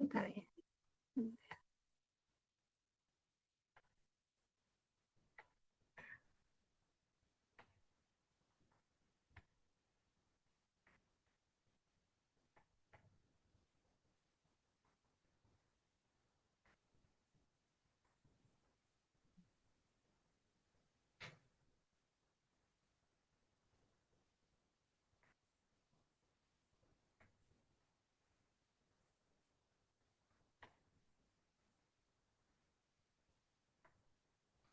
Bentar ya.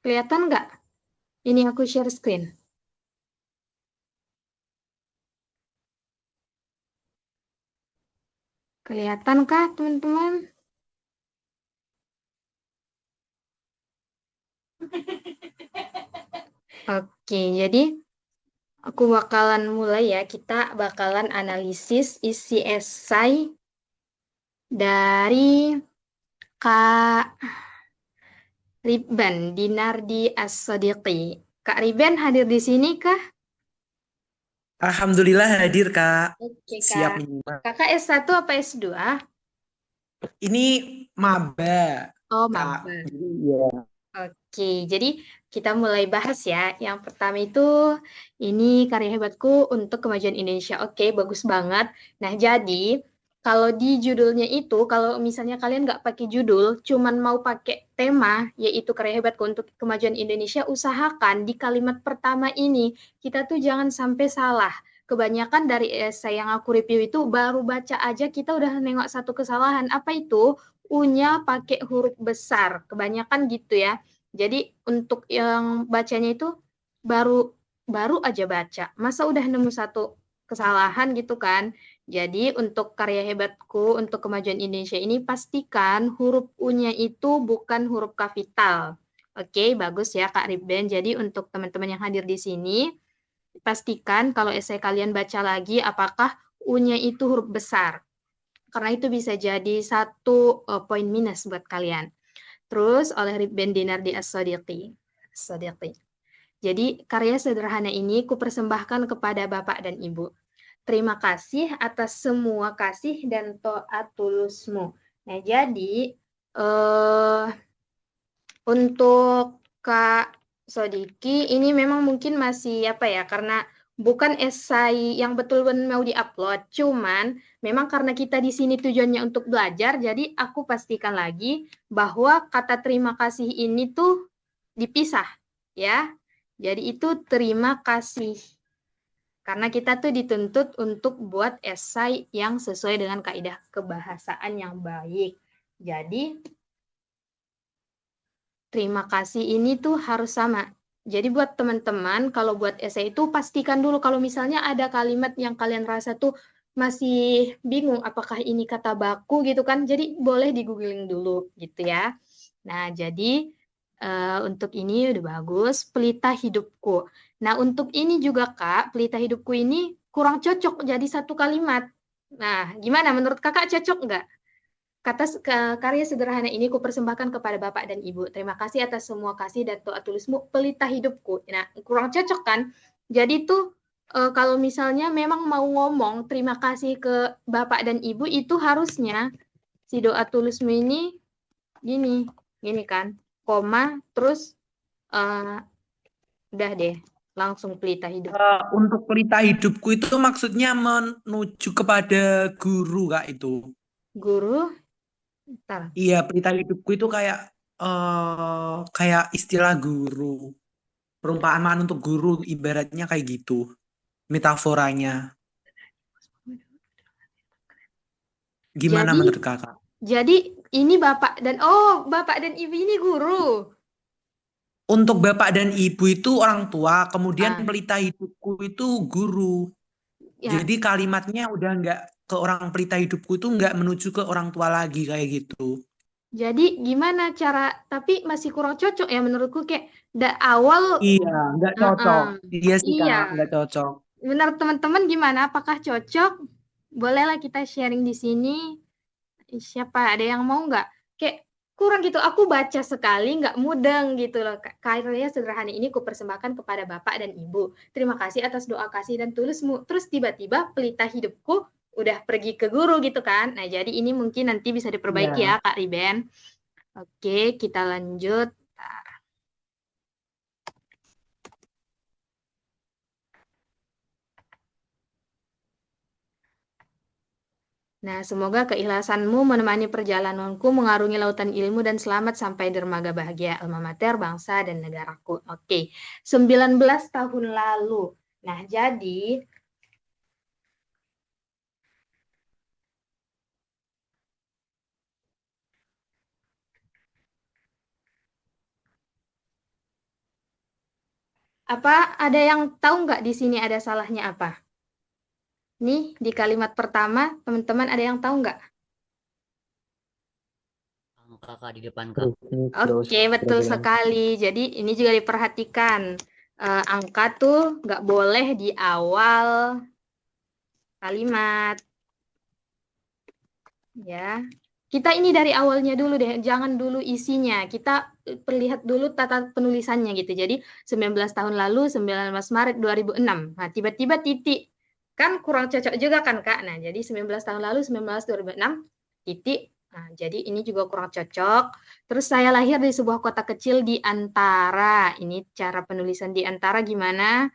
Kelihatan nggak? Ini aku share screen. Kelihatan kah, teman-teman? Oke, jadi aku bakalan mulai ya. Kita bakalan analisis isi esai dari Kak Riban Dinardi As-Sodiqi. Kak Riban hadir di sini kah? Alhamdulillah hadir, Kak. Oke, Siap Kak. menyimak. Kakak S1 apa S2? Ini maba, Oh, Kak. maba. Jadi ya. Oke, jadi kita mulai bahas ya. Yang pertama itu, ini karya hebatku untuk kemajuan Indonesia. Oke, bagus banget. Nah, jadi kalau di judulnya itu, kalau misalnya kalian nggak pakai judul, cuman mau pakai tema, yaitu karya hebatku untuk kemajuan Indonesia, usahakan di kalimat pertama ini, kita tuh jangan sampai salah. Kebanyakan dari esai yang aku review itu, baru baca aja kita udah nengok satu kesalahan. Apa itu? U-nya pakai huruf besar. Kebanyakan gitu ya. Jadi untuk yang bacanya itu baru baru aja baca. Masa udah nemu satu kesalahan gitu kan? Jadi untuk karya hebatku untuk kemajuan Indonesia ini pastikan huruf U-nya itu bukan huruf kapital. Oke, bagus ya Kak Ribben. Jadi untuk teman-teman yang hadir di sini, pastikan kalau esai kalian baca lagi apakah U-nya itu huruf besar. Karena itu bisa jadi satu poin minus buat kalian. Terus oleh Ribben Dinardi As-Sodiqi. Jadi karya sederhana ini kupersembahkan kepada Bapak dan Ibu. Terima kasih atas semua kasih dan taat tulusmu. Nah, jadi untuk Kak Sodiki ini memang mungkin masih apa ya, karena bukan esai yang betul-betul mau diupload, cuman memang karena kita di sini tujuannya untuk belajar, jadi aku pastikan lagi bahwa kata terima kasih ini tuh dipisah ya. Jadi itu terima kasih. Karena kita tuh dituntut untuk buat esai yang sesuai dengan kaidah kebahasaan yang baik. Jadi terima kasih ini tuh harus sama. Jadi buat teman-teman, kalau buat esai itu pastikan dulu kalau misalnya ada kalimat yang kalian rasa tuh masih bingung apakah ini kata baku gitu kan. Jadi boleh di googling dulu gitu ya. Nah, jadi untuk ini udah bagus, pelita hidupku. Nah, untuk ini juga Kak, pelita hidupku ini kurang cocok jadi satu kalimat. Nah, gimana menurut Kakak cocok nggak? Karya sederhana ini kupersembahkan kepada Bapak dan Ibu. Terima kasih atas semua kasih dan doa tulusmu, pelita hidupku. Nah, kurang cocok kan? Jadi tuh kalau misalnya memang mau ngomong terima kasih ke Bapak dan Ibu itu harusnya si doa tulusmu ini gini, gini kan, koma, terus eh, udah deh, langsung pelita hidup. Untuk pelita hidupku itu maksudnya menuju kepada guru, Kak, itu. Guru, ntar. Iya, pelita hidupku itu kayak istilah guru. Perumpamaan untuk guru ibaratnya kayak gitu. Metaforanya. Gimana Jadi, menurut Kakak? jadi ini Bapak dan Ibu ini guru. Untuk bapak dan ibu itu orang tua, kemudian Ah, pelita hidupku itu guru. ya. Jadi kalimatnya udah nggak ke orang pelita hidupku itu nggak menuju ke orang tua lagi kayak gitu. Jadi gimana cara, tapi masih kurang cocok ya menurutku kayak awal, Iya, nggak cocok. uh-uh. Iya sih Iya. Kak, nggak cocok. Benar teman-teman gimana? Apakah cocok? Bolehlah kita sharing di sini. Siapa ada yang mau nggak? Kayak kurang gitu. Aku baca sekali nggak mudeng gitu loh. Karya sederhana ini kupersembahkan kepada Bapak dan Ibu. Terima kasih atas doa kasih dan tulusmu. Terus tiba-tiba pelita hidupku udah pergi ke guru gitu kan. Nah, jadi ini mungkin nanti bisa diperbaiki ya, Iya. Kak Riben. Oke, kita lanjut. Nah, semoga keikhlasanmu menemani perjalananku mengarungi lautan ilmu dan selamat sampai dermaga bahagia alma mater, bangsa, dan negaraku. Oke, 19 tahun lalu. Nah, jadi apa ada yang tahu nggak di sini ada salahnya apa? Nih, di kalimat pertama, teman-teman ada yang tahu nggak? Angka Kak di depan Kak. Terus ini close Oke, betul bracket yang sekali. Jadi ini juga diperhatikan. Angka tuh nggak boleh di awal kalimat, ya. Kita ini dari awalnya dulu deh, jangan dulu isinya. Kita perlihat dulu tata penulisannya gitu. Jadi 19 tahun lalu, 19 Maret 2006. Nah, tiba-tiba titik. Kan kurang cocok juga kan, Kak? Nah, jadi 19 tahun lalu, 19 2006, titik. Nah, jadi ini juga kurang cocok. Terus saya lahir di sebuah kota kecil di antara. Ini cara penulisan di antara gimana?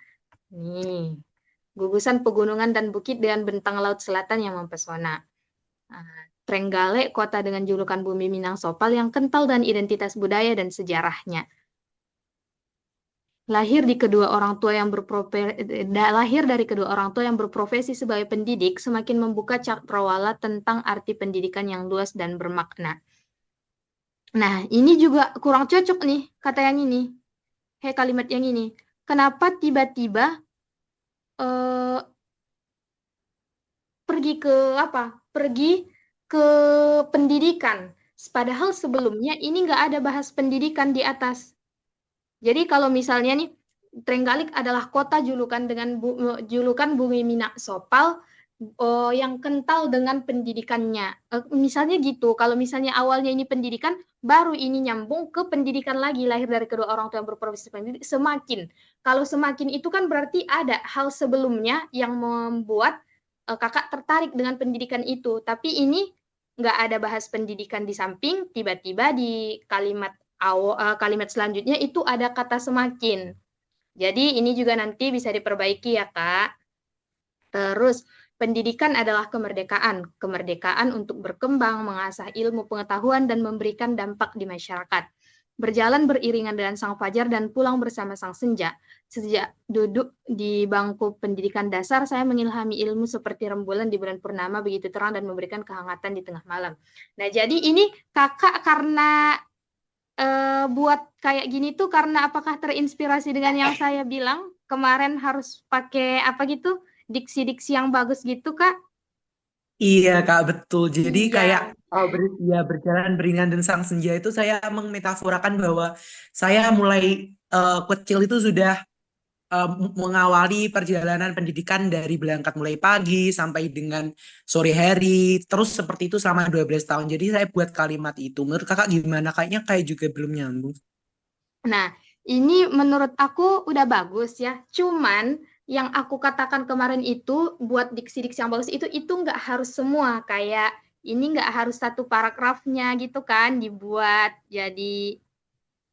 Nih, gugusan pegunungan dan bukit dengan bentang laut selatan yang mempesona. Trenggalek, kota dengan julukan Bumi Minang Sopal yang kental dan identitas budaya dan sejarahnya. Lahir dari kedua orang tua yang berprofesi sebagai pendidik, semakin membuka cakrawala tentang arti pendidikan yang luas dan bermakna. Nah, ini juga kurang cocok nih kata yang ini. Kalimat yang ini. Kenapa tiba-tiba pergi ke apa? Pergi ke pendidikan. Padahal sebelumnya ini nggak ada bahas pendidikan di atas. Jadi kalau misalnya nih, Trenggalek adalah kota julukan Bumi Minang Sopal yang kental dengan pendidikannya. Misalnya gitu, kalau misalnya awalnya ini pendidikan, baru ini nyambung ke pendidikan lagi, lahir dari kedua orang tua yang berprofesi pendidik, semakin. Kalau semakin itu kan berarti ada hal sebelumnya yang membuat kakak tertarik dengan pendidikan itu. Tapi ini nggak ada bahas pendidikan di samping, tiba-tiba di kalimat selanjutnya itu ada kata semakin. Jadi ini juga nanti bisa diperbaiki ya, Kak. Terus, pendidikan adalah kemerdekaan. Kemerdekaan untuk berkembang, mengasah ilmu pengetahuan, dan memberikan dampak di masyarakat. Berjalan beriringan dengan sang fajar dan pulang bersama sang senja. Sejak duduk di bangku pendidikan dasar, saya mengilhami ilmu seperti rembulan di bulan purnama begitu terang dan memberikan kehangatan di tengah malam. Nah, jadi ini kakak karena buat kayak gini tuh karena apakah terinspirasi dengan yang saya bilang kemarin harus pakai apa gitu diksi-diksi yang bagus gitu Kak? Iya Kak, betul. Jadi kayak Iya, ya berjalan beriringan dan sang senja itu saya memetaforakan bahwa saya mulai kecil itu sudah mengawali perjalanan pendidikan dari berangkat mulai pagi sampai dengan sore hari, terus seperti itu selama 12 tahun. Jadi saya buat kalimat itu. Menurut Kakak gimana? Kayaknya kayak juga belum nyambung. nah ini menurut aku udah bagus ya. Cuman yang aku katakan kemarin itu buat diksi-diksi yang bagus itu nggak harus semua kayak ini nggak harus satu paragrafnya gitu kan dibuat jadi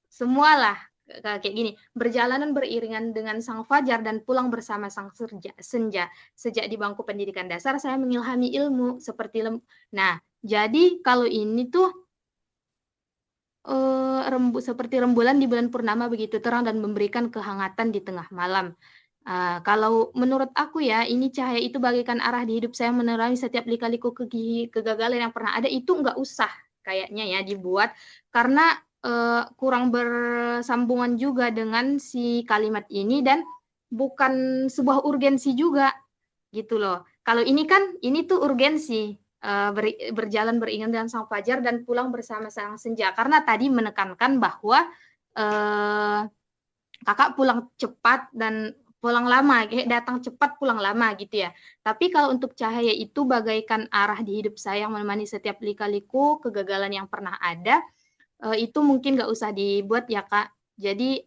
semualah kayak gini, berjalanan beriringan dengan sang fajar dan pulang bersama sang senja. Sejak di bangku pendidikan dasar saya mengilhami ilmu seperti Nah, jadi kalau ini tuh seperti rembulan di bulan purnama begitu terang dan memberikan kehangatan di tengah malam. Kalau menurut aku ya, ini cahaya itu bagaikan arah di hidup saya menerangi setiap lika-liku kegagalan yang pernah ada, itu nggak usah kayaknya ya dibuat, karena kurang bersambungan juga dengan si kalimat ini dan bukan sebuah urgensi juga gitu loh. Kalau ini kan, ini tuh urgensi, berjalan beriringan dengan sang fajar dan pulang bersama sang senja, karena tadi menekankan bahwa kakak pulang cepat dan pulang lama, datang cepat pulang lama gitu ya. Tapi kalau untuk cahaya itu bagaikan arah di hidup saya yang menemani setiap lika-liku kegagalan yang pernah ada, itu mungkin nggak usah dibuat ya Kak. Jadi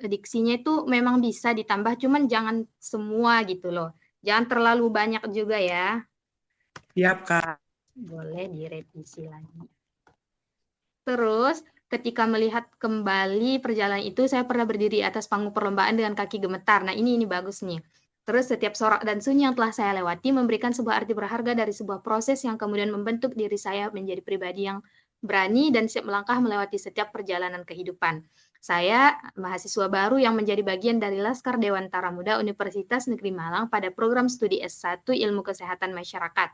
diksinya itu memang bisa ditambah, cuman jangan semua gitu loh. Jangan terlalu banyak juga ya. Siap, Kak. Boleh direvisi lagi. Terus, ketika melihat kembali perjalanan itu, saya pernah berdiri atas panggung perlombaan dengan kaki gemetar. Nah, ini bagus nih. Terus, setiap sorak dan sunyi yang telah saya lewati memberikan sebuah arti berharga dari sebuah proses yang kemudian membentuk diri saya menjadi pribadi yang berani dan siap melangkah melewati setiap perjalanan kehidupan. Saya mahasiswa baru yang menjadi bagian dari Laskar Dewantara Muda Universitas Negeri Malang pada program studi S1 Ilmu Kesehatan Masyarakat.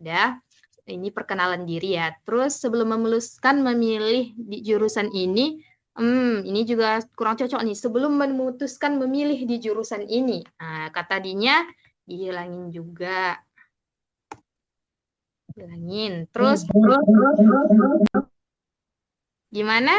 Udah, ini perkenalan diri ya. Terus sebelum memutuskan memilih di jurusan ini juga kurang cocok nih. Sebelum memutuskan memilih di jurusan ini, nah, kata dinya dihilangin juga. Hilangin. Terus gimana?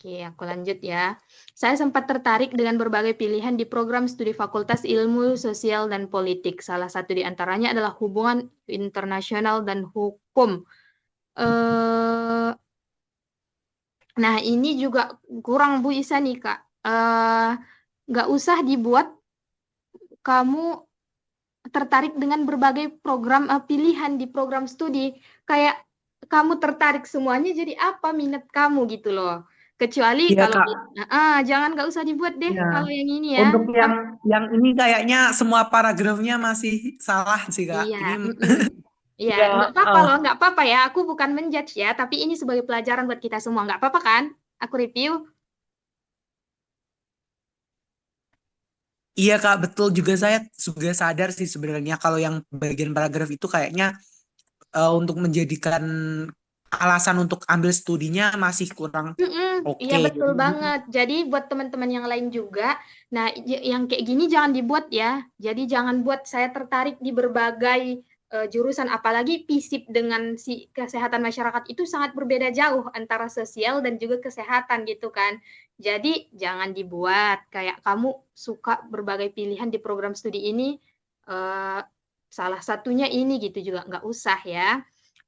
Oke, aku lanjut ya. Saya sempat tertarik dengan berbagai pilihan di program studi Fakultas Ilmu Sosial dan Politik. Salah satu di antaranya adalah Hubungan Internasional dan Hukum. Nah, ini juga kurang Bu Isa nih, Kak. Nggak usah dibuat kamu tertarik dengan berbagai program pilihan di program studi. Kayak kamu tertarik semuanya jadi apa minat kamu gitu loh. Kecuali Iya, kalau Kak. jangan nggak usah dibuat deh Iya. kalau yang ini ya. Untuk yang ini kayaknya semua paragrafnya masih salah sih, Kak. Iya, Ini iya, ya, nggak apa-apa loh, nggak apa-apa ya. Aku bukan menjudge ya, tapi ini sebagai pelajaran buat kita semua. Nggak apa-apa kan? Aku review. iya, Kak, betul juga saya juga sadar sih sebenarnya kalau yang bagian paragraf itu kayaknya untuk menjadikan alasan untuk ambil studinya masih kurang Iya oke. betul banget. Jadi buat teman-teman yang lain juga, nah yang kayak gini jangan dibuat ya. Jadi jangan buat saya tertarik di berbagai jurusan, apalagi FISIP dengan si kesehatan masyarakat itu sangat berbeda jauh antara sosial dan juga kesehatan gitu kan. Jadi jangan dibuat kayak kamu suka berbagai pilihan di program studi ini, eh, salah satunya ini gitu juga nggak usah ya.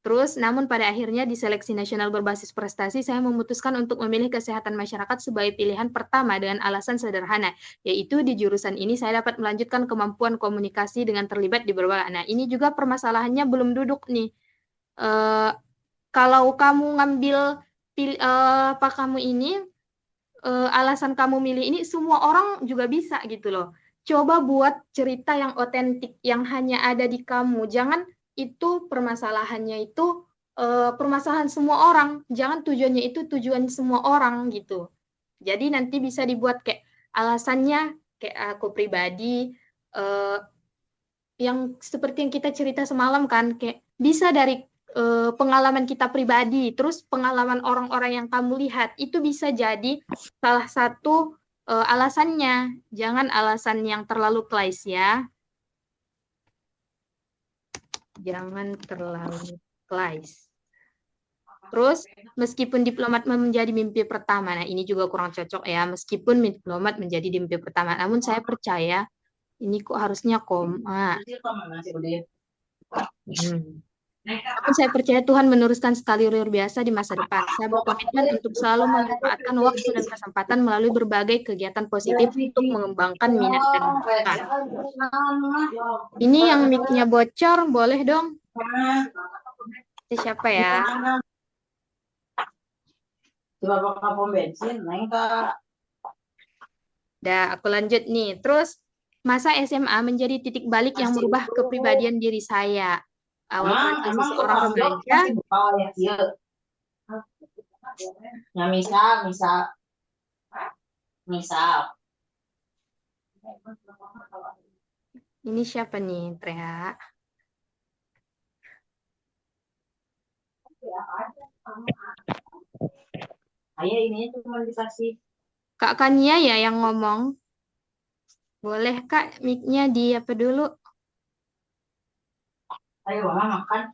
Terus, namun pada akhirnya di seleksi nasional berbasis prestasi, saya memutuskan untuk memilih kesehatan masyarakat sebagai pilihan pertama dengan alasan sederhana, yaitu di jurusan ini saya dapat melanjutkan kemampuan komunikasi dengan terlibat di berbagai. Nah, ini juga permasalahannya belum duduk nih. Eh, Kalau kamu ngambil apa kamu ini, alasan kamu milih ini, semua orang juga bisa gitu loh. Coba buat cerita yang otentik, yang hanya ada di kamu. Jangan itu permasalahannya itu permasalahan semua orang. Jangan tujuannya itu tujuan semua orang gitu. Jadi nanti bisa dibuat kayak alasannya kayak aku pribadi eh, yang seperti yang kita cerita semalam kan, kayak bisa dari pengalaman kita pribadi, terus pengalaman orang-orang yang kamu lihat, itu bisa jadi salah satu alasannya. Jangan alasan yang terlalu klise ya. Jangan terlalu klise. Terus, meskipun diplomat menjadi mimpi pertama, nah ini juga kurang cocok ya, meskipun diplomat menjadi mimpi pertama, namun saya percaya, ini kok harusnya koma. Namun saya percaya Tuhan meneruskan sekali luar biasa di masa depan. Saya berkomitmen untuk selalu memanfaatkan waktu dan kesempatan melalui berbagai kegiatan positif untuk mengembangkan minat dan bakat. Ini yang mic-nya bocor, boleh dong? Ini siapa ya? Dah, aku lanjut nih. Terus, masa SMA menjadi titik balik yang merubah kepribadian diri saya. Awal transisi seorang remaja. Ya misal. Ini siapa nih, Trea? Ayah ini cuma dikasih. Kak Kania ya yang ngomong. Boleh Kak, mic-nya di apa dulu? Ayo mama makan.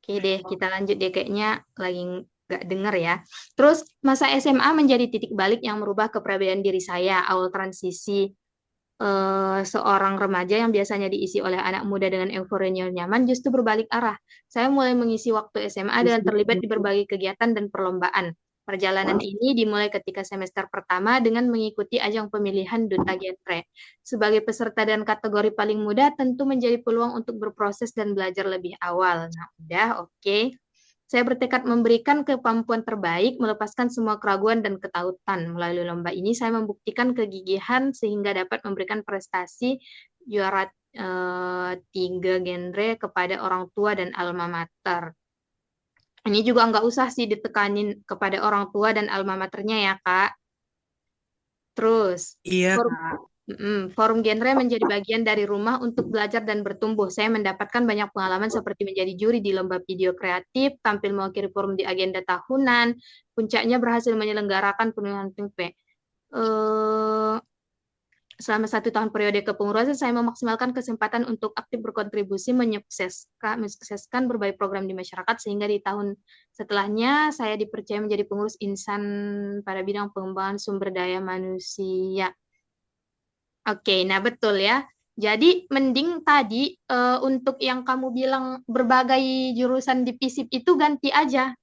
Oke deh, kita lanjut deh. Kayaknya lagi nggak denger ya. Terus, masa SMA menjadi titik balik yang merubah kepribadian diri saya. Awal transisi seorang remaja yang biasanya diisi oleh anak muda dengan euforia nyaman justru berbalik arah. Saya mulai mengisi waktu SMA dengan terlibat di berbagai kegiatan dan perlombaan. Perjalanan ini dimulai ketika semester pertama dengan mengikuti ajang pemilihan duta genre. Sebagai peserta dan kategori paling muda, tentu menjadi peluang untuk berproses dan belajar lebih awal. Nah, udah oke. Saya bertekad memberikan kemampuan terbaik, melepaskan semua keraguan dan ketakutan. Melalui lomba ini, saya membuktikan kegigihan sehingga dapat memberikan prestasi juara 3 genre kepada orang tua dan alma mater. Ini juga nggak usah sih ditekanin kepada orang tua dan alma maternya ya, Kak. Terus, Iya, forum, Kak. forum genre menjadi bagian dari rumah untuk belajar dan bertumbuh. Saya mendapatkan banyak pengalaman seperti menjadi juri di lomba video kreatif, tampil mewakili forum di agenda tahunan, puncaknya berhasil menyelenggarakan penulisan tempe. Selama 1 tahun periode kepengurusan, saya memaksimalkan kesempatan untuk aktif berkontribusi menyukseskan berbagai program di masyarakat, sehingga di tahun setelahnya saya dipercaya menjadi pengurus insan pada bidang pengembangan sumber daya manusia. Oke, nah betul ya. Jadi mending tadi untuk yang kamu bilang berbagai jurusan di FISIP itu ganti aja.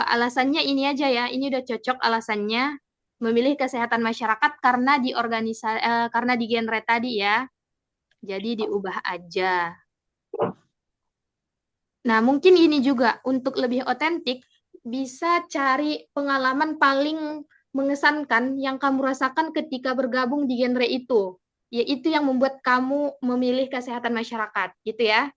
Alasannya ini aja ya, ini udah cocok alasannya memilih kesehatan masyarakat karena di genre tadi ya. Jadi diubah aja. Nah, mungkin ini juga untuk lebih otentik bisa cari pengalaman paling mengesankan yang kamu rasakan ketika bergabung di genre itu. Yaitu yang membuat kamu memilih kesehatan masyarakat, gitu ya.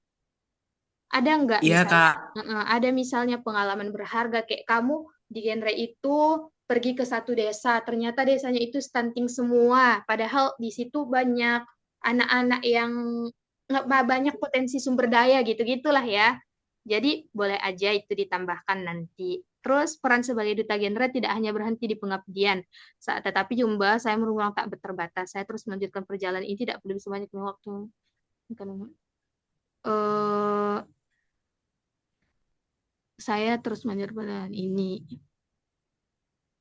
Ada nggak Iya, misalnya? Kak. Ada misalnya pengalaman berharga kayak kamu di genre itu pergi ke satu desa, ternyata desanya itu stunting semua, padahal di situ banyak anak-anak yang nggak banyak potensi sumber daya gitu-gitulah ya. Jadi boleh aja itu ditambahkan nanti. Terus peran sebagai duta genre tidak hanya berhenti di pengabdian, tetapi juga saya berulang tak terbatas. Saya terus melanjutkan perjalanan ini tidak perlu sebanyak waktu. Eh, saya terus melanjutkan ini.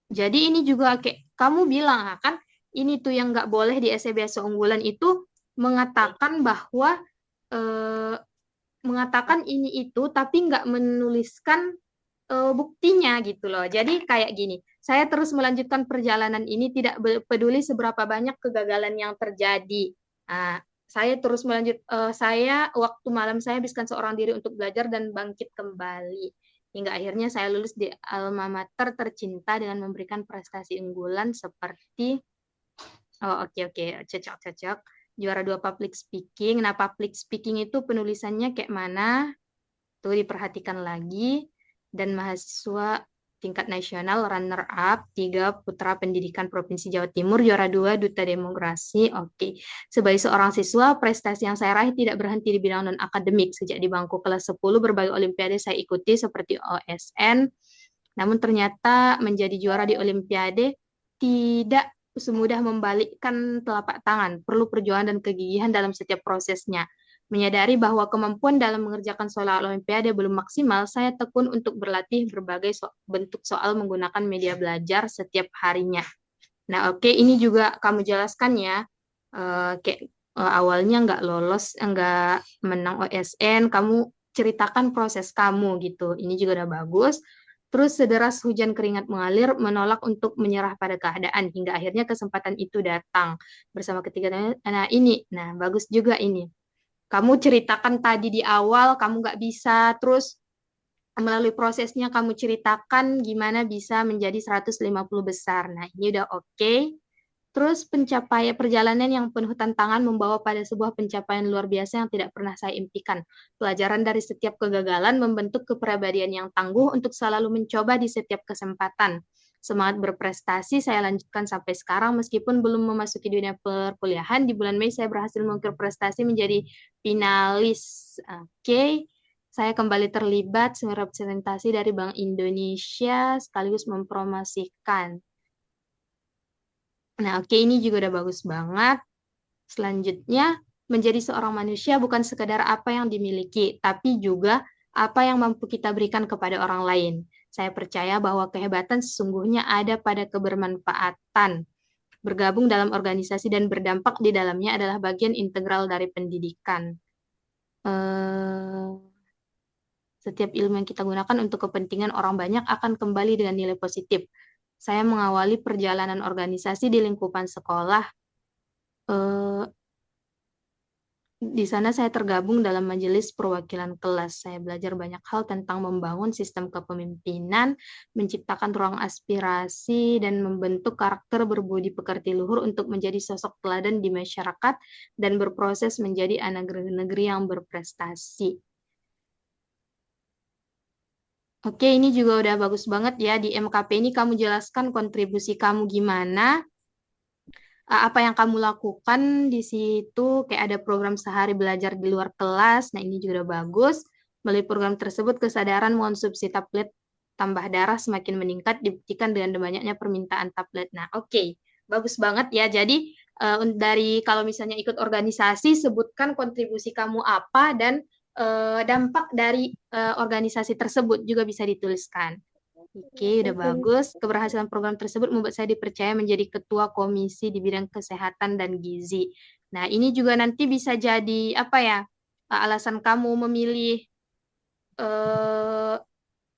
Jadi ini juga kayak kamu bilang kan, ini tuh yang nggak boleh di SCBS unggulan itu mengatakan bahwa eh, mengatakan ini itu tapi nggak menuliskan buktinya gitu loh. Jadi kayak gini, saya terus melanjutkan perjalanan ini tidak peduli seberapa banyak kegagalan yang terjadi. Nah, saya waktu malam saya habiskan seorang diri untuk belajar dan bangkit kembali. Hingga akhirnya saya lulus di alma mater tercinta dengan memberikan prestasi unggulan seperti, oh oke, cocok. Juara 2 public speaking. Nah, public speaking itu penulisannya kayak mana? Tuh diperhatikan lagi. Dan mahasiswa tingkat nasional runner up 3 putra pendidikan Provinsi Jawa Timur, juara 2 duta demokrasi. Oke. Sebagai seorang siswa, prestasi yang saya raih tidak berhenti di bidang non akademik. Sejak di bangku kelas 10 berbagai olimpiade saya ikuti seperti OSN. Namun ternyata menjadi juara di olimpiade tidak semudah membalikkan telapak tangan. Perlu perjuangan dan kegigihan dalam setiap prosesnya. Menyadari bahwa kemampuan dalam mengerjakan soal olimpiade belum maksimal, saya tekun untuk berlatih berbagai bentuk soal menggunakan media belajar setiap harinya. Nah, oke, ini juga kamu jelaskan ya. Kayak awalnya nggak lolos, nggak menang OSN, kamu ceritakan proses kamu gitu. Ini juga udah bagus. Terus sederas hujan keringat mengalir, menolak untuk menyerah pada keadaan, hingga akhirnya kesempatan itu datang bersama ketiganya. Nah, nah bagus juga ini. Kamu ceritakan tadi di awal, kamu nggak bisa, terus melalui prosesnya kamu ceritakan gimana bisa menjadi 150 besar. Nah, ini udah oke. Terus pencapaian perjalanan yang penuh tantangan membawa pada sebuah pencapaian luar biasa yang tidak pernah saya impikan. Pelajaran dari setiap kegagalan membentuk kepribadian yang tangguh untuk selalu mencoba di setiap kesempatan. Semangat berprestasi saya lanjutkan sampai sekarang meskipun belum memasuki dunia perkuliahan. Di bulan Mei saya berhasil mengukir prestasi menjadi finalis. Oke. Saya kembali terlibat representasi dari Bank Indonesia sekaligus mempromosikan. Nah, oke, ini juga udah bagus banget. Selanjutnya, menjadi seorang manusia bukan sekedar apa yang dimiliki, tapi juga apa yang mampu kita berikan kepada orang lain. Saya percaya bahwa kehebatan sesungguhnya ada pada kebermanfaatan. Bergabung dalam organisasi dan berdampak di dalamnya adalah bagian integral dari pendidikan. Setiap ilmu yang kita gunakan untuk kepentingan orang banyak akan kembali dengan nilai positif. Saya mengawali perjalanan organisasi di lingkupan sekolah. Eh, Di sana saya tergabung dalam majelis perwakilan kelas. Saya belajar banyak hal tentang membangun sistem kepemimpinan, menciptakan ruang aspirasi, dan membentuk karakter berbudi pekerti luhur untuk menjadi sosok teladan di masyarakat dan berproses menjadi anak negeri yang berprestasi. Oke, ini juga udah bagus banget ya. Di MKP ini kamu jelaskan kontribusi kamu gimana, apa yang kamu lakukan di situ, kayak ada program sehari belajar di luar kelas. Nah, ini juga udah bagus. Melalui program tersebut, kesadaran mengonsumsi tablet tambah darah semakin meningkat dibuktikan dengan banyaknya permintaan tablet. Nah, oke. Bagus banget ya. Jadi, dari kalau misalnya ikut organisasi, sebutkan kontribusi kamu apa dan dampak dari organisasi tersebut juga bisa dituliskan. Oke, udah bagus. Keberhasilan program tersebut membuat saya dipercaya menjadi ketua komisi di bidang kesehatan dan gizi. Nah, ini juga nanti bisa jadi apa ya? Alasan kamu memilih eh,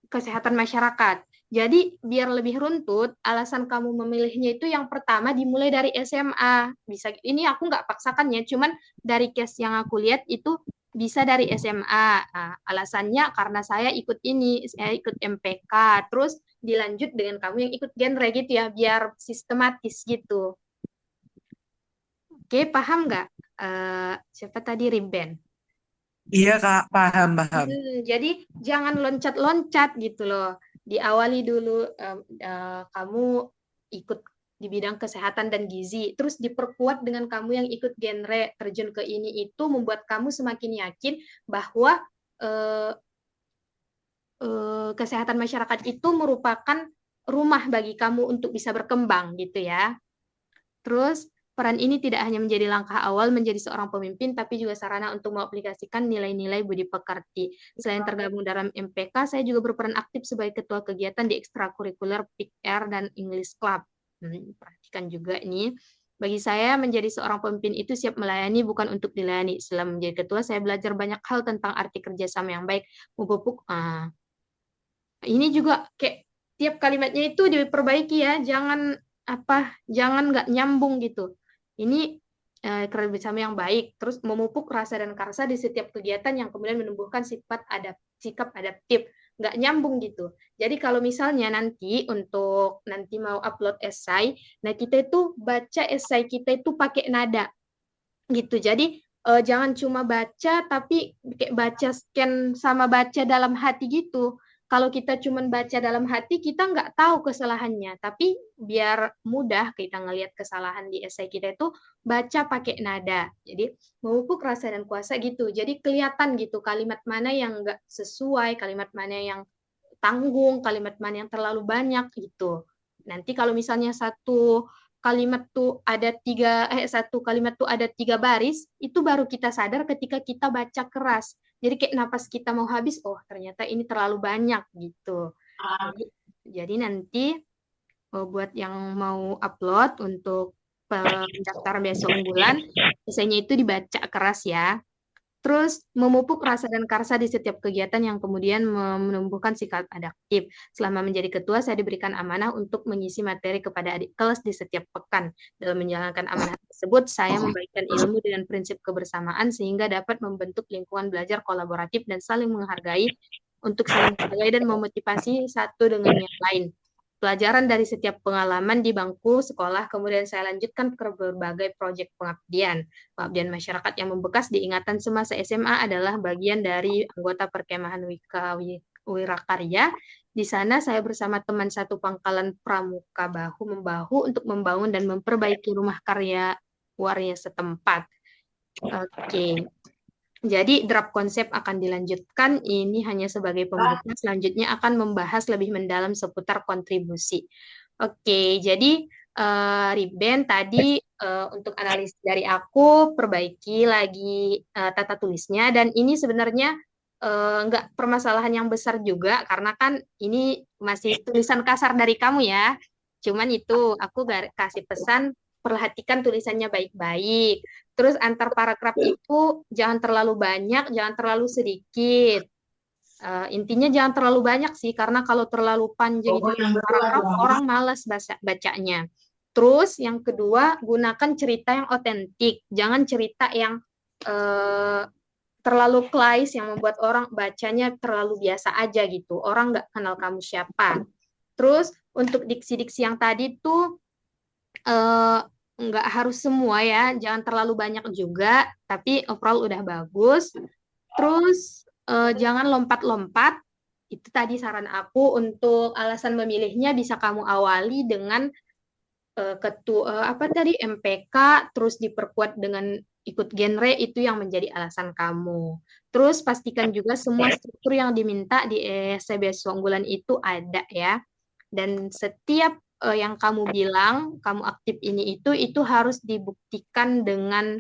kesehatan masyarakat. Jadi, biar lebih runtut, alasan kamu memilihnya itu yang pertama dimulai dari SMA. Bisa ini aku nggak paksakan ya, cuman dari case yang aku lihat itu bisa dari SMA. Nah, alasannya karena saya ikut ini, saya ikut MPK, terus dilanjut dengan kamu yang ikut genre gitu ya, biar sistematis gitu. Oke, paham nggak? Siapa tadi Riben? Iya Kak, paham, paham. Jadi jangan loncat-loncat gitu loh. Diawali dulu kamu ikut di bidang kesehatan dan gizi, terus diperkuat dengan kamu yang ikut genre terjun ke ini itu membuat kamu semakin yakin bahwa eh, kesehatan masyarakat itu merupakan rumah bagi kamu untuk bisa berkembang gitu ya. Terus peran ini tidak hanya menjadi langkah awal menjadi seorang pemimpin, tapi juga sarana untuk mengaplikasikan nilai-nilai budi pekerti. Selain tergabung dalam MPK, saya juga berperan aktif sebagai ketua kegiatan di ekstrakurikuler PR dan English Club. Perhatikan juga ini. Bagi saya, menjadi seorang pemimpin itu siap melayani, bukan untuk dilayani. Selama menjadi ketua, saya belajar banyak hal tentang arti kerjasama yang baik, memupuk. Ini juga kayak tiap kalimatnya itu diperbaiki ya, jangan nggak nyambung gitu. Ini kerjasama yang baik, terus memupuk rasa dan karsa di setiap kegiatan yang kemudian menumbuhkan sikap adaptif, nggak nyambung gitu. Jadi kalau misalnya nanti mau upload esai, nah kita itu baca esai kita itu pakai nada gitu. Jadi jangan cuma baca tapi kayak baca scan sama baca dalam hati gitu. Kalau kita cuma baca dalam hati, kita nggak tahu kesalahannya. Tapi biar mudah kita ngelihat kesalahan di esai kita itu, baca pakai nada. Jadi memupuk rasa dan kuasa gitu. Jadi kelihatan gitu kalimat mana yang nggak sesuai, kalimat mana yang tanggung, kalimat mana yang terlalu banyak gitu. Nanti kalau misalnya satu kalimat tuh ada 3 baris, itu baru kita sadar ketika kita baca keras. Jadi kayak napas kita mau habis, oh ternyata ini terlalu banyak gitu. Jadi nanti buat yang mau upload untuk pendaftaran besok unggulan, esainya itu dibaca keras ya. Terus memupuk rasa dan karsa di setiap kegiatan yang kemudian menumbuhkan sikap adaptif. Selama menjadi ketua, saya diberikan amanah untuk mengisi materi kepada adik kelas di setiap pekan. Dalam menjalankan amanah tersebut, saya membagikan ilmu dengan prinsip kebersamaan sehingga dapat membentuk lingkungan belajar kolaboratif dan saling menghargai untuk saling menghargai dan memotivasi satu dengan yang lain. Pelajaran dari setiap pengalaman di bangku sekolah kemudian saya lanjutkan ke berbagai proyek pengabdian. Pengabdian masyarakat yang membekas diingatan semasa SMA adalah bagian dari anggota perkemahan Wirakarya. Di sana saya bersama teman satu pangkalan pramuka bahu-membahu untuk membangun dan memperbaiki rumah karya waria setempat. Oke. Jadi draft konsep akan dilanjutkan, ini hanya sebagai pembuka, selanjutnya akan membahas lebih mendalam seputar kontribusi. Oke, jadi Riben tadi untuk analis dari aku, perbaiki lagi tata tulisnya, dan ini sebenarnya nggak permasalahan yang besar juga, karena kan ini masih tulisan kasar dari kamu ya, cuman itu aku kasih pesan, perhatikan tulisannya baik-baik. Terus antar paragraf itu jangan terlalu banyak, jangan terlalu sedikit. Intinya jangan terlalu banyak sih, karena kalau terlalu panjang itu Pokoknya yang paragraf, berdua orang malas bacanya. Terus yang kedua, gunakan cerita yang otentik. Jangan cerita yang eh, terlalu klise yang membuat orang bacanya terlalu biasa aja gitu. Orang nggak kenal kamu siapa. Terus untuk diksi-diksi yang tadi tuh eh, nggak harus semua ya, jangan terlalu banyak juga, tapi overall udah bagus. Terus jangan lompat-lompat. Itu tadi saran aku. Untuk alasan memilihnya bisa kamu awali dengan apa tadi, MPK, terus diperkuat dengan ikut genre, itu yang menjadi alasan kamu. Terus pastikan juga semua struktur yang diminta di essay beasiswa unggulan itu ada ya. Dan setiap yang kamu bilang kamu aktif ini itu harus dibuktikan dengan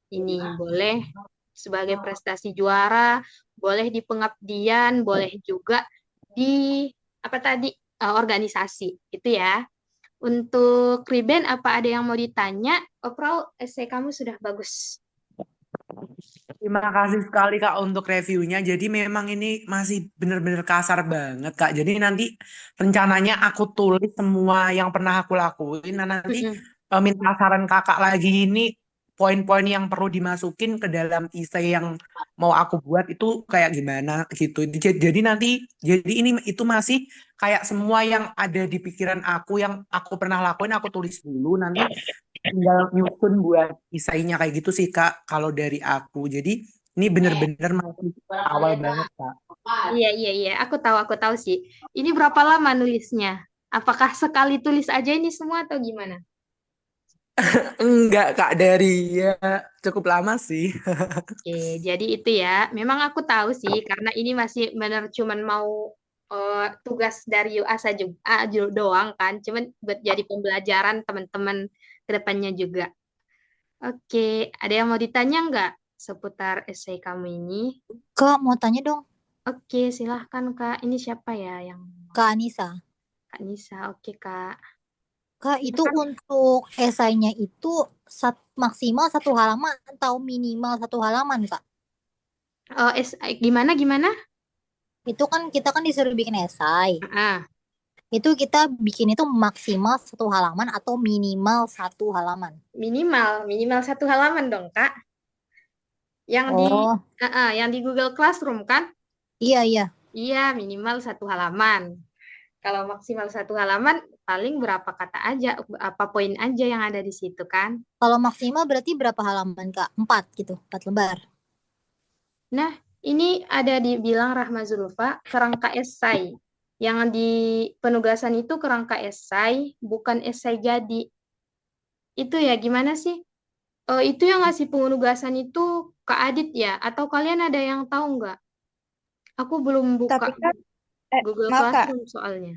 ini. Boleh sebagai prestasi juara, boleh di pengabdian, boleh juga di apa tadi, organisasi itu ya. Untuk Riben, apa ada yang mau ditanya? Overall, essay kamu sudah bagus. Terima kasih sekali Kak untuk reviewnya. Jadi memang ini masih benar-benar kasar banget Kak. Jadi nanti rencananya aku tulis semua yang pernah aku lakuin. Nah nanti Mm-mm. minta saran Kakak lagi ini poin-poin yang perlu dimasukin ke dalam essay yang mau aku buat itu kayak gimana gitu. Jadi nanti jadi ini itu masih kayak semua yang ada di pikiran aku yang aku pernah lakuin aku tulis dulu. Nanti tinggal nyusun buat isainya kayak gitu sih Kak kalau dari aku. Jadi ini bener-bener masih awal banget Kak. Iya, iya, iya. Aku tahu sih. Ini berapa lama nulisnya? Apakah sekali tulis aja ini semua atau gimana? Enggak Kak, dari ya cukup lama sih. Oke, jadi itu ya. Memang aku tahu sih, karena ini masih benar cuman mau tugas dari UAS aja doang kan. Cuman buat jadi pembelajaran teman-teman ke depannya juga. Oke, ada yang mau ditanya nggak seputar essay kamu ini? Kak, mau tanya dong, Oke, silahkan Kak. Ini siapa ya yang Kak Anissa. Kak Nisa? Oke Kak. Kak, itu untuk esainya itu maksimal 1 halaman atau minimal 1 halaman, Kak? Gimana gimana? Itu kan kita kan disuruh bikin esai. Ah, Itu kita bikin itu maksimal 1 halaman atau minimal 1 halaman. minimal 1 halaman dong Kak. Yang di Oh, yang di Google Classroom kan? iya, iya. Iya, minimal 1 halaman. Kalau maksimal 1 halaman, paling berapa kata aja, apa poin aja yang ada di situ kan? Kalau maksimal berarti berapa halaman, Kak? 4 gitu, 4 lembar. Nah, ini ada dibilang Rahma Zulfa, kerangka esai. Yang di penugasan itu kerangka esai, bukan esai jadi. Itu ya gimana sih? Itu yang ngasih penugasan itu Kak Adit ya? Atau kalian ada yang tahu nggak? Aku belum buka Tapi kan, Google maaf Kak, Classroom soalnya.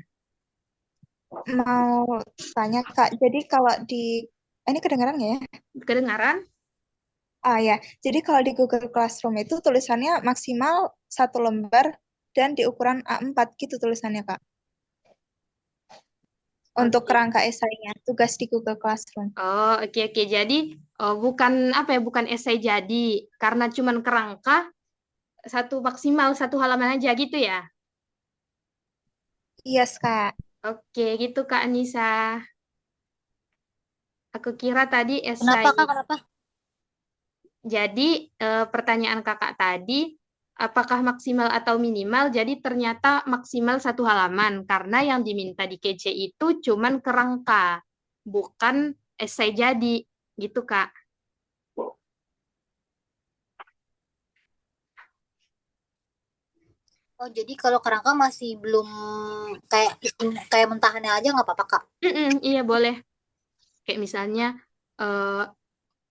mau tanya Kak, jadi kalau di, ini kedengaran nggak ya? Kedengaran? Ah ya, jadi kalau di Google Classroom itu tulisannya maksimal 1 lembar dan di ukuran A4 gitu tulisannya Kak. Untuk Oke. kerangka esainya, tugas di Google Classroom. Oh, oke oke. Jadi bukan apa ya, bukan esai jadi, karena cuman kerangka maksimal 1 halaman aja gitu ya. Yes Kak. Oke, gitu Kak Anissa. Aku kira tadi esai. Kenapa, Kak? Kenapa? Jadi pertanyaan kakak tadi, apakah maksimal atau minimal? Jadi ternyata maksimal 1 halaman, karena yang diminta di KC itu cuman kerangka, bukan esai jadi, gitu Kak. Oh, jadi kalau kerangka masih belum kayak mentahannya aja nggak apa-apa, Kak? Iya boleh. Kayak misalnya eh,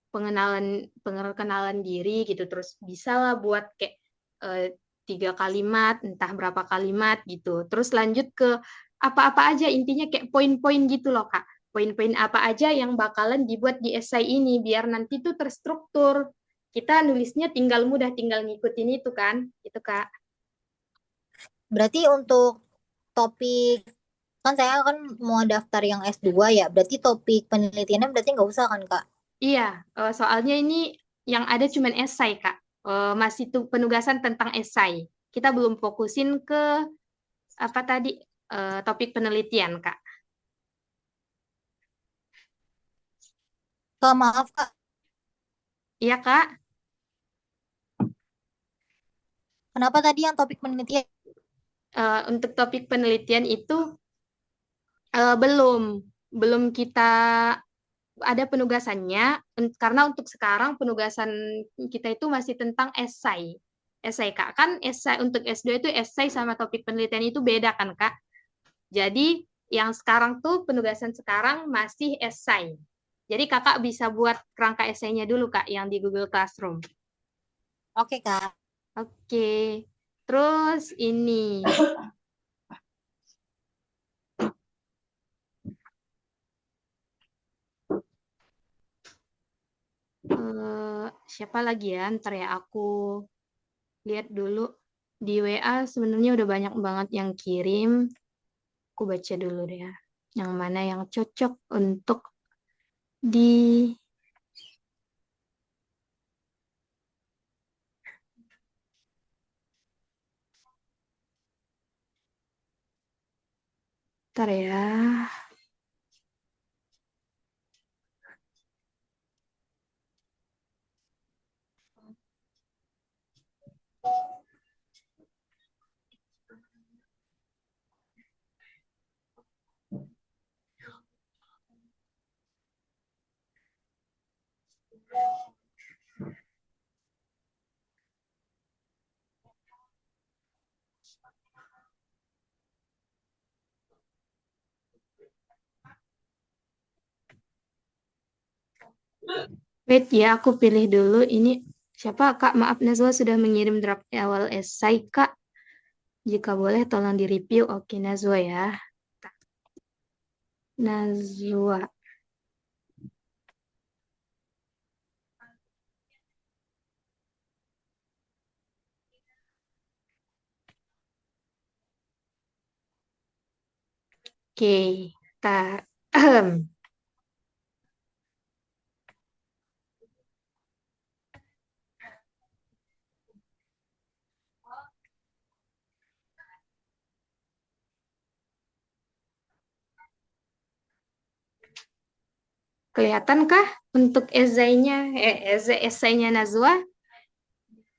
pengenalan diri gitu, terus bisa lah buat kayak 3 kalimat, entah berapa kalimat gitu, terus lanjut ke apa-apa aja, intinya kayak poin-poin gitu loh Kak, poin-poin apa aja yang bakalan dibuat di esai ini biar nanti tuh terstruktur, kita nulisnya tinggal mudah, tinggal ngikutin itu kan, itu Kak. Berarti untuk topik, kan saya kan mau daftar yang S2 ya, berarti topik penelitiannya berarti nggak usah kan, Kak? Iya, soalnya ini yang ada cuman esai Kak. Masih tuh penugasan tentang esai kita belum fokusin ke apa tadi topik penelitian, Kak. Kak, maaf Kak, Iya, Kak. kenapa tadi yang topik penelitian? Untuk topik penelitian itu belum kita ada penugasannya karena untuk sekarang penugasan kita itu masih tentang esai. Esai, Kak. Kan esai untuk S2 itu esai sama topik penelitian itu beda kan, Kak? Jadi yang sekarang tuh penugasan sekarang masih esai. Jadi Kakak bisa buat kerangka esainya dulu, Kak, yang di Google Classroom. Oke Kak. Oke. Terus ini siapa lagi ya? Ntar ya aku lihat dulu di WA. Sebenarnya udah banyak banget yang kirim. Aku baca dulu deh ya. Yang mana yang cocok untuk di ntar ya. Wait ya, aku pilih dulu. Ini siapa, Kak? Maaf, Nazwa sudah mengirim draft awal esai, Kak. Jika boleh, tolong di-review. Oke, Nazwa ya. Nazwa. Oke, tak. Kelihatankah untuk esainya Nazwa?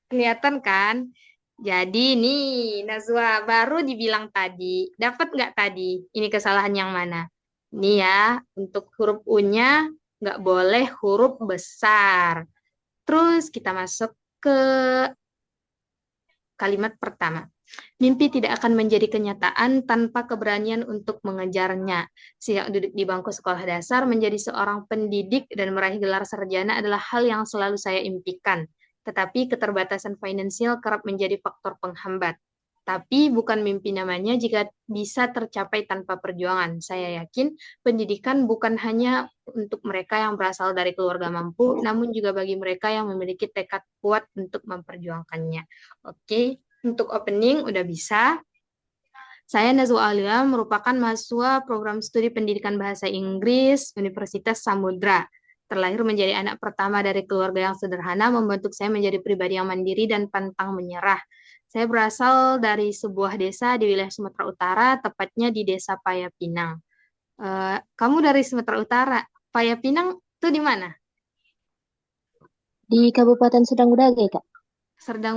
Kelihatan kan? Jadi nih, Nazwa baru dibilang tadi. Dapat nggak tadi? Ini kesalahan yang mana? Ini ya, untuk huruf U-nya nggak boleh huruf besar. Terus kita masuk ke kalimat pertama. Mimpi tidak akan menjadi kenyataan tanpa keberanian untuk mengejarnya. Sejak duduk di bangku sekolah dasar, menjadi seorang pendidik dan meraih gelar sarjana adalah hal yang selalu saya impikan. Tetapi keterbatasan finansial kerap menjadi faktor penghambat. Tapi bukan mimpi namanya jika bisa tercapai tanpa perjuangan. Saya yakin pendidikan bukan hanya untuk mereka yang berasal dari keluarga mampu, namun juga bagi mereka yang memiliki tekad kuat untuk memperjuangkannya. Oke. Untuk opening udah bisa. Saya Nazwa Alia, merupakan mahasiswa program studi pendidikan bahasa Inggris Universitas Samudra. Terlahir menjadi anak pertama dari keluarga yang sederhana, membentuk saya menjadi pribadi yang mandiri dan pantang menyerah. Saya berasal dari sebuah desa di wilayah Sumatera Utara, tepatnya di Desa Payapinang. Kamu dari Sumatera Utara. Payapinang itu di mana? Di Kabupaten Sedang Udage, Kak.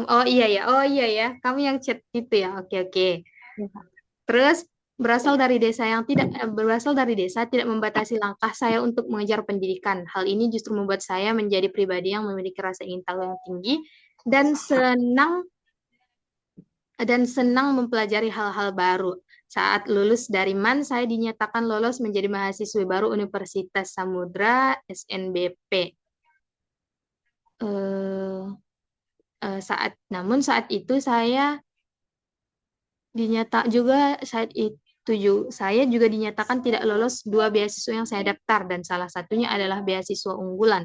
Oh iya ya, kamu yang chat itu ya, oke. Terus berasal dari desa tidak membatasi langkah saya untuk mengejar pendidikan. Hal ini justru membuat saya menjadi pribadi yang memiliki rasa ingin tahu yang tinggi dan senang mempelajari hal-hal baru. Saat lulus dari MAN, saya dinyatakan lolos menjadi mahasiswi baru Universitas Samudra SNBP. Namun saat itu saya juga dinyatakan tidak lolos 2 beasiswa yang saya daftar dan salah satunya adalah beasiswa unggulan.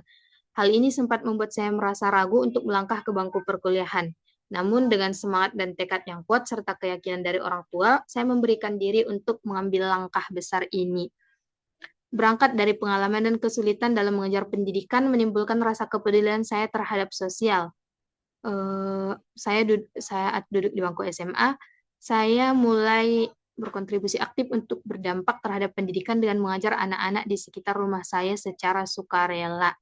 Hal ini sempat membuat saya merasa ragu untuk melangkah ke bangku perkuliahan. Namun dengan semangat dan tekad yang kuat serta keyakinan dari orang tua, saya memberikan diri untuk mengambil langkah besar ini. Berangkat dari pengalaman dan kesulitan dalam mengejar pendidikan menimbulkan rasa kepedulian saya terhadap sosial. saat duduk di bangku SMA, saya mulai berkontribusi aktif untuk berdampak terhadap pendidikan dengan mengajar anak-anak di sekitar rumah saya secara sukarela,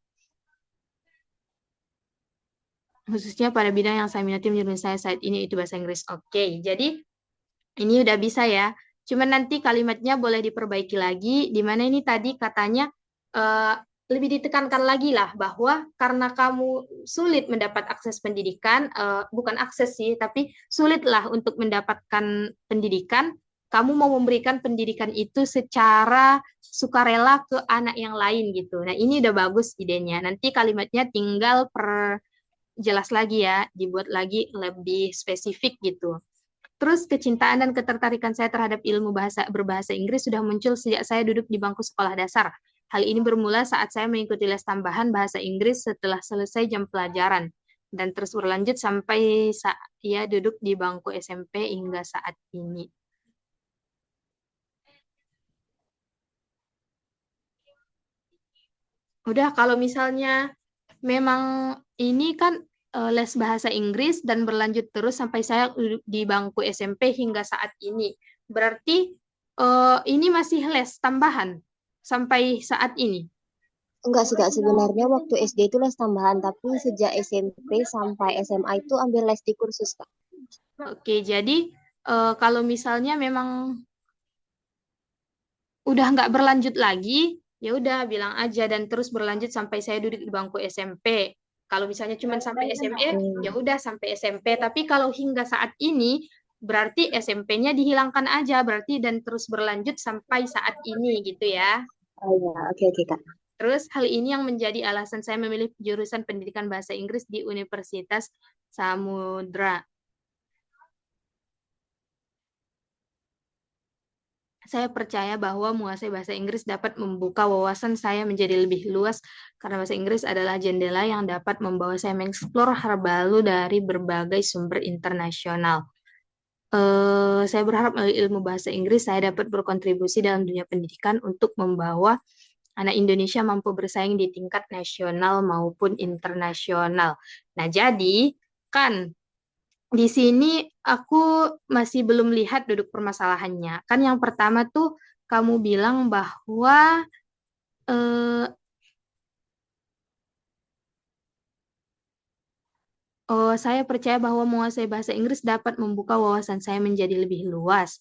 khususnya pada bidang yang saya minati menurut saya saat ini, itu bahasa Inggris. Oke, jadi ini udah bisa ya. Cuman nanti kalimatnya boleh diperbaiki lagi, di mana ini tadi katanya eh, lebih ditekankan lagi lah bahwa karena kamu sulit mendapat akses pendidikan, bukan akses sih, tapi sulitlah untuk mendapatkan pendidikan, kamu mau memberikan pendidikan itu secara sukarela ke anak yang lain gitu. Nah, ini udah bagus idenya. Nanti kalimatnya tinggal jelas lagi ya, dibuat lagi lebih spesifik gitu. Terus kecintaan dan ketertarikan saya terhadap ilmu berbahasa Inggris sudah muncul sejak saya duduk di bangku sekolah dasar. Hal ini bermula saat saya mengikuti les tambahan bahasa Inggris setelah selesai jam pelajaran dan terus berlanjut sampai saya duduk di bangku SMP hingga saat ini. Udah, kalau misalnya memang ini kan les bahasa Inggris dan berlanjut terus sampai saya duduk di bangku SMP hingga saat ini. Berarti ini masih les tambahan sampai saat ini. Enggak sih Kak, sebenarnya waktu SD itu les tambahan, tapi sejak SMP sampai SMA itu ambil les di kursus Kak. Oke, jadi kalau misalnya memang udah nggak berlanjut lagi, ya udah bilang aja dan terus berlanjut sampai saya duduk di bangku SMP. Kalau misalnya cuma sampai SMA, ya udah sampai SMP. Tapi kalau hingga saat ini, berarti SMP-nya dihilangkan aja, berarti dan terus berlanjut sampai saat ini gitu ya. Oh ya, oke Kak. Terus hal ini yang menjadi alasan saya memilih jurusan pendidikan bahasa Inggris di Universitas Samudra. Saya percaya bahwa menguasai bahasa Inggris dapat membuka wawasan saya menjadi lebih luas karena bahasa Inggris adalah jendela yang dapat membawa saya mengeksplor hal baru dari berbagai sumber internasional. Saya berharap melalui ilmu bahasa Inggris saya dapat berkontribusi dalam dunia pendidikan untuk membawa anak Indonesia mampu bersaing di tingkat nasional maupun internasional. Nah, jadi kan di sini aku masih belum lihat duduk permasalahannya. Kan yang pertama tuh kamu bilang bahwa eh, saya percaya bahwa menguasai bahasa Inggris dapat membuka wawasan saya menjadi lebih luas.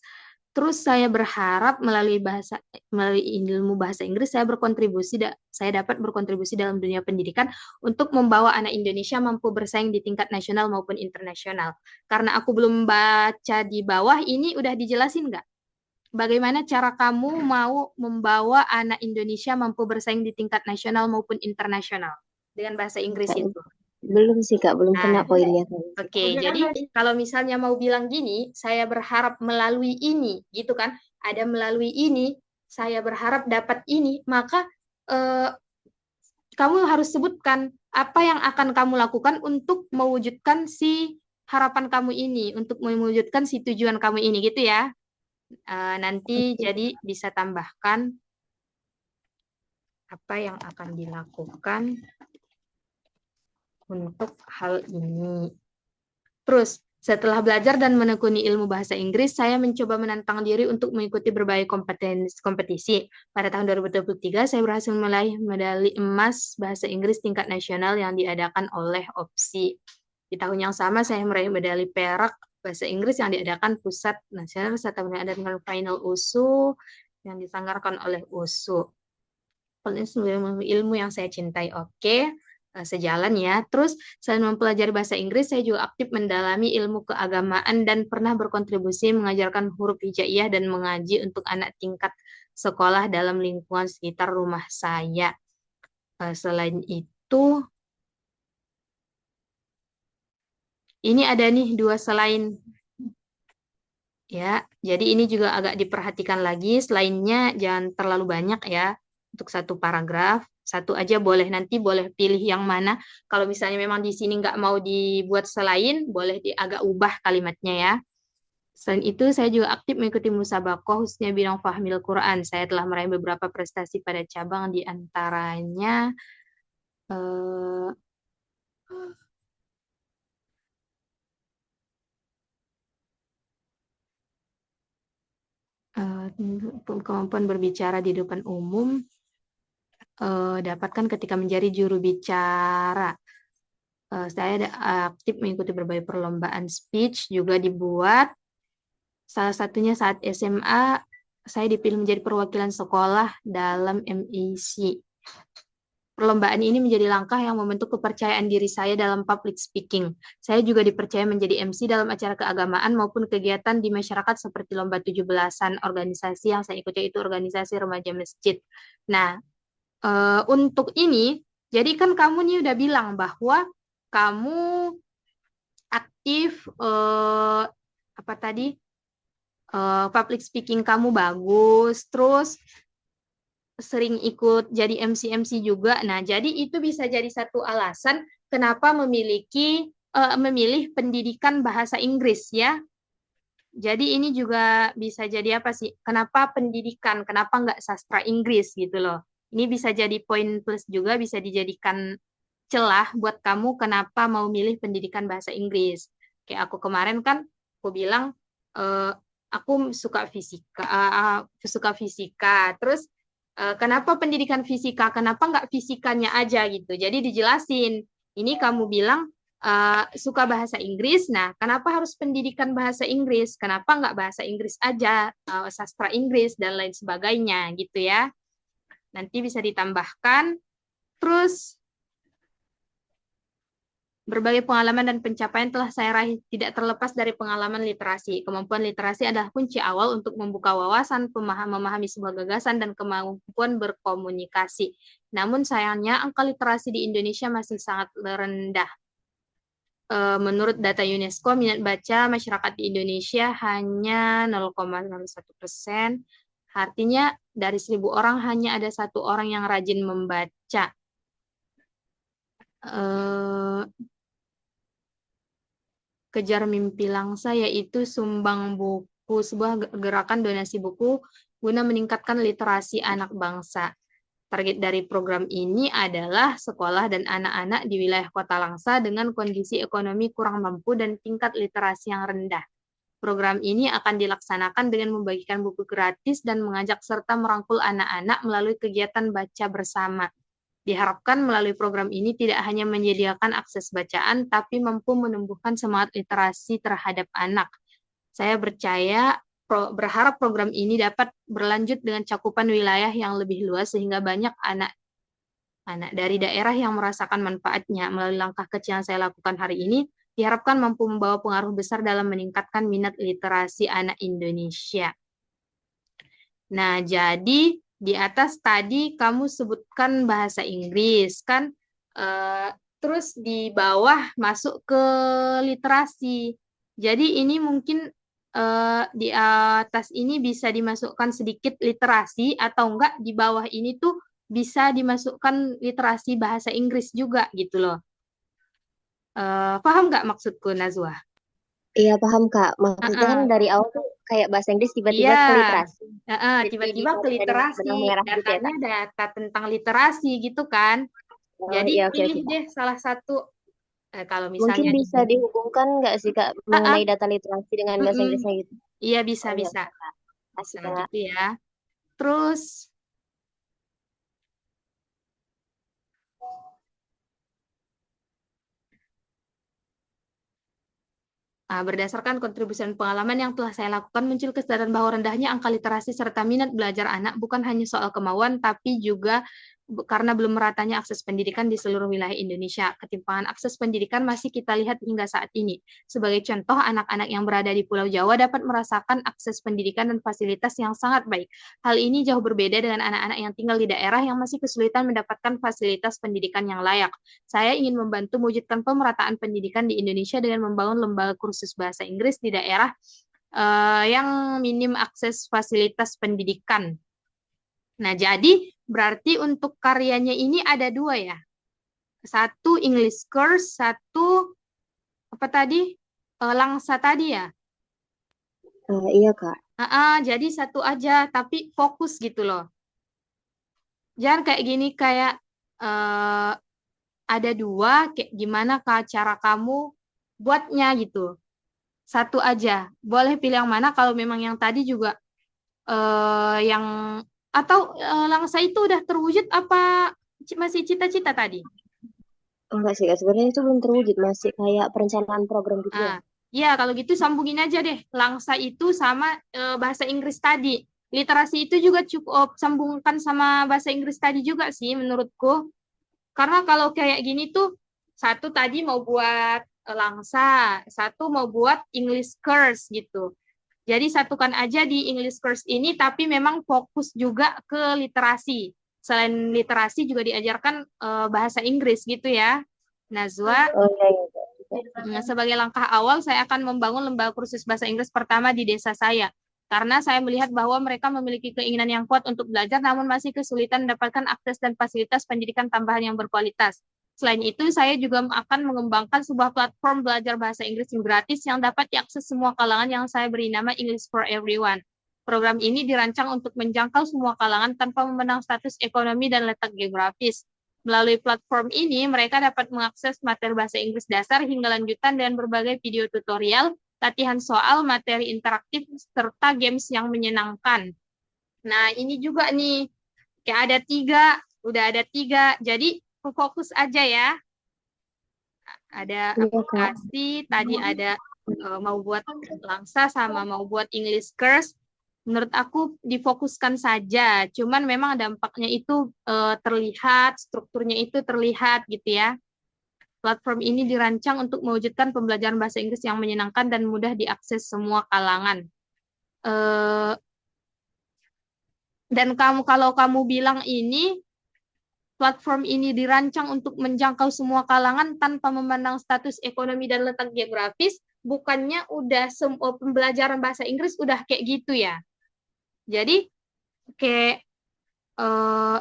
Terus saya berharap melalui ilmu bahasa Inggris saya dapat berkontribusi dalam dunia pendidikan untuk membawa anak Indonesia mampu bersaing di tingkat nasional maupun internasional. Karena aku belum baca di bawah ini udah dijelasin nggak? Bagaimana cara kamu mau membawa anak Indonesia mampu bersaing di tingkat nasional maupun internasional dengan bahasa Inggris itu? Belum sih Kak, belum kena Nah, poinnya. Oke, jadi kalau misalnya mau bilang gini, saya berharap melalui ini, gitu kan? Ada melalui ini, saya berharap dapat ini, maka kamu harus sebutkan apa yang akan kamu lakukan untuk mewujudkan si harapan kamu ini, untuk mewujudkan si tujuan kamu ini, gitu ya. Nanti jadi bisa tambahkan apa yang akan dilakukan untuk hal ini. Terus, setelah belajar dan menekuni ilmu bahasa Inggris, saya mencoba menantang diri untuk mengikuti berbagai kompetisi. Pada tahun 2023, saya berhasil meraih medali emas bahasa Inggris tingkat nasional yang diadakan oleh OPSI. Di tahun yang sama, saya meraih medali perak bahasa Inggris yang diadakan Pusat Nasional serta mengadakan final USU yang disanggarkan oleh USU. Ilmu yang saya cintai, oke. Sejalan ya. Terus selain mempelajari bahasa Inggris, saya juga aktif mendalami ilmu keagamaan dan pernah berkontribusi mengajarkan huruf hijaiyah dan mengaji untuk anak tingkat sekolah dalam lingkungan sekitar rumah saya. Selain itu, ini ada nih dua selain ya. Jadi ini juga agak diperhatikan lagi. Selainnya jangan terlalu banyak ya untuk satu paragraf. Satu aja boleh, nanti boleh pilih yang mana. Kalau misalnya memang di sini nggak mau dibuat selain, boleh agak ubah kalimatnya ya. Selain itu, saya juga aktif mengikuti musabaqah khususnya bidang fahmil Quran. Saya telah meraih beberapa prestasi pada cabang, di antaranya kemampuan berbicara di depan umum dapatkan ketika menjadi juru bicara. Saya aktif mengikuti berbagai perlombaan speech juga dibuat. Salah satunya saat SMA, saya dipilih menjadi perwakilan sekolah dalam MIC. Perlombaan ini menjadi langkah yang membentuk kepercayaan diri saya dalam public speaking. Saya juga dipercaya menjadi MC dalam acara keagamaan maupun kegiatan di masyarakat seperti lomba 17-an. Organisasi yang saya ikuti itu organisasi remaja masjid. Nah, untuk ini, jadi kan kamu nih udah bilang bahwa kamu aktif apa tadi? Public speaking kamu bagus, terus sering ikut jadi MC juga. Nah, jadi itu bisa jadi satu alasan kenapa memilih pendidikan bahasa Inggris ya. Jadi ini juga bisa jadi apa sih? Kenapa pendidikan? Kenapa nggak sastra Inggris gitu loh? Ini bisa jadi poin plus juga, bisa dijadikan celah buat kamu kenapa mau milih pendidikan bahasa Inggris. Kayak aku kemarin kan, aku bilang aku suka fisika. Terus kenapa pendidikan fisika? Kenapa nggak fisikanya aja gitu? Jadi dijelasin. Ini kamu bilang suka bahasa Inggris. Nah, kenapa harus pendidikan bahasa Inggris? Kenapa nggak bahasa Inggris aja, sastra Inggris dan lain sebagainya gitu ya? Nanti bisa ditambahkan. Terus berbagai pengalaman dan pencapaian telah saya raih tidak terlepas dari pengalaman literasi. Kemampuan literasi adalah kunci awal untuk membuka wawasan, memahami sebuah gagasan, dan kemampuan berkomunikasi. Namun sayangnya angka literasi di Indonesia masih sangat rendah. Menurut data UNESCO, minat baca masyarakat di Indonesia hanya 0,01%. Artinya dari 1.000 orang hanya ada 1 orang yang rajin membaca. Kejar mimpi langsa yaitu sumbang buku, sebuah gerakan donasi buku guna meningkatkan literasi anak bangsa. Target dari program ini adalah sekolah dan anak-anak di wilayah Kota Langsa dengan kondisi ekonomi kurang mampu dan tingkat literasi yang rendah. Program ini akan dilaksanakan dengan membagikan buku gratis dan mengajak serta merangkul anak-anak melalui kegiatan baca bersama. Diharapkan melalui program ini tidak hanya menyediakan akses bacaan, tapi mampu menumbuhkan semangat literasi terhadap anak. Saya berharap program ini dapat berlanjut dengan cakupan wilayah yang lebih luas, sehingga banyak anak dari daerah yang merasakan manfaatnya. Melalui langkah kecil yang saya lakukan hari ini, diharapkan mampu membawa pengaruh besar dalam meningkatkan minat literasi anak Indonesia. Nah, jadi di atas tadi kamu sebutkan bahasa Inggris kan, terus di bawah masuk ke literasi. Jadi ini mungkin di atas ini bisa dimasukkan sedikit literasi, atau enggak di bawah ini tuh bisa dimasukkan literasi bahasa Inggris juga gitu loh. Paham nggak maksudku, Nazwa? Iya paham Kak. Maksudnya kan dari awal tuh kayak bahasa Inggris tiba-tiba Iya, ke literasi. tiba-tiba ke Jadi literasi, benang merah gitu ya Kak. datanya data tentang literasi gitu kan. Oh Jadi iya oke pilih oke. deh salah satu. Kalau Mungkin misalnya bisa dihubungkan nggak sih Kak mengenai data literasi dengan bahasa mm-mm. Inggrisnya gitu? Iya bisa Oh iya bisa Kak. Kasih bisa Kak. gitu ya. Terus berdasarkan kontribusi dan pengalaman yang telah saya lakukan, muncul kesadaran bahwa rendahnya angka literasi serta minat belajar anak bukan hanya soal kemauan, tapi juga karena belum meratanya akses pendidikan di seluruh wilayah Indonesia. Ketimpangan akses pendidikan masih kita lihat hingga saat ini. Sebagai contoh, anak-anak yang berada di Pulau Jawa dapat merasakan akses pendidikan dan fasilitas yang sangat baik. Hal ini jauh berbeda dengan anak-anak yang tinggal di daerah yang masih kesulitan mendapatkan fasilitas pendidikan yang layak. Saya ingin membantu mewujudkan pemerataan pendidikan di Indonesia dengan membangun lembaga kursus bahasa Inggris di daerah yang minim akses fasilitas pendidikan. Nah, jadi berarti untuk karyanya ini ada 2 ya. Satu English course, satu apa tadi? Langsa tadi ya. Iya Kak. Jadi satu aja, tapi fokus gitu loh. Jangan kayak gini, kayak ada 2, kayak gimana cara kamu buatnya gitu. Satu aja. Boleh pilih yang mana, kalau memang yang tadi juga yang atau Langsa itu udah terwujud apa masih cita-cita tadi? Enggak sih Kak, sebenarnya itu belum terwujud, masih kayak perencanaan program gitu ya. Ya, kalau gitu sambungin aja deh. Langsa itu sama bahasa Inggris tadi. Literasi itu juga cukup sambungkan sama bahasa Inggris tadi juga sih menurutku. Karena kalau kayak gini tuh, satu tadi mau buat Langsa, satu mau buat English course gitu. Jadi satukan aja di English course ini, tapi memang fokus juga ke literasi. Selain literasi juga diajarkan bahasa Inggris gitu ya, Nazwa. Oh iya, iya Kak. Nah, sebagai langkah awal, saya akan membangun lembaga kursus bahasa Inggris pertama di desa saya. Karena saya melihat bahwa mereka memiliki keinginan yang kuat untuk belajar, namun masih kesulitan mendapatkan akses dan fasilitas pendidikan tambahan yang berkualitas. Selain itu, saya juga akan mengembangkan sebuah platform belajar bahasa Inggris yang gratis yang dapat diakses semua kalangan yang saya beri nama English for Everyone. Program ini dirancang untuk menjangkau semua kalangan tanpa memandang status ekonomi dan letak geografis. Melalui platform ini, mereka dapat mengakses materi bahasa Inggris dasar hingga lanjutan dan berbagai video tutorial, latihan soal, materi interaktif, serta games yang menyenangkan. Nah, ini juga nih, kayak ada 3, udah ada 3, jadi fokus aja ya. Ada Iya Kak. aplikasi, tadi ada mau buat Langsa sama mau buat English course. Menurut aku difokuskan saja, cuman memang dampaknya itu terlihat, strukturnya itu terlihat gitu ya. Platform ini dirancang untuk mewujudkan pembelajaran bahasa Inggris yang menyenangkan dan mudah diakses semua kalangan. Dan kalau kamu bilang ini, platform ini dirancang untuk menjangkau semua kalangan tanpa memandang status ekonomi dan letak geografis, bukannya udah semua pembelajaran bahasa Inggris udah kayak gitu ya? Jadi kayak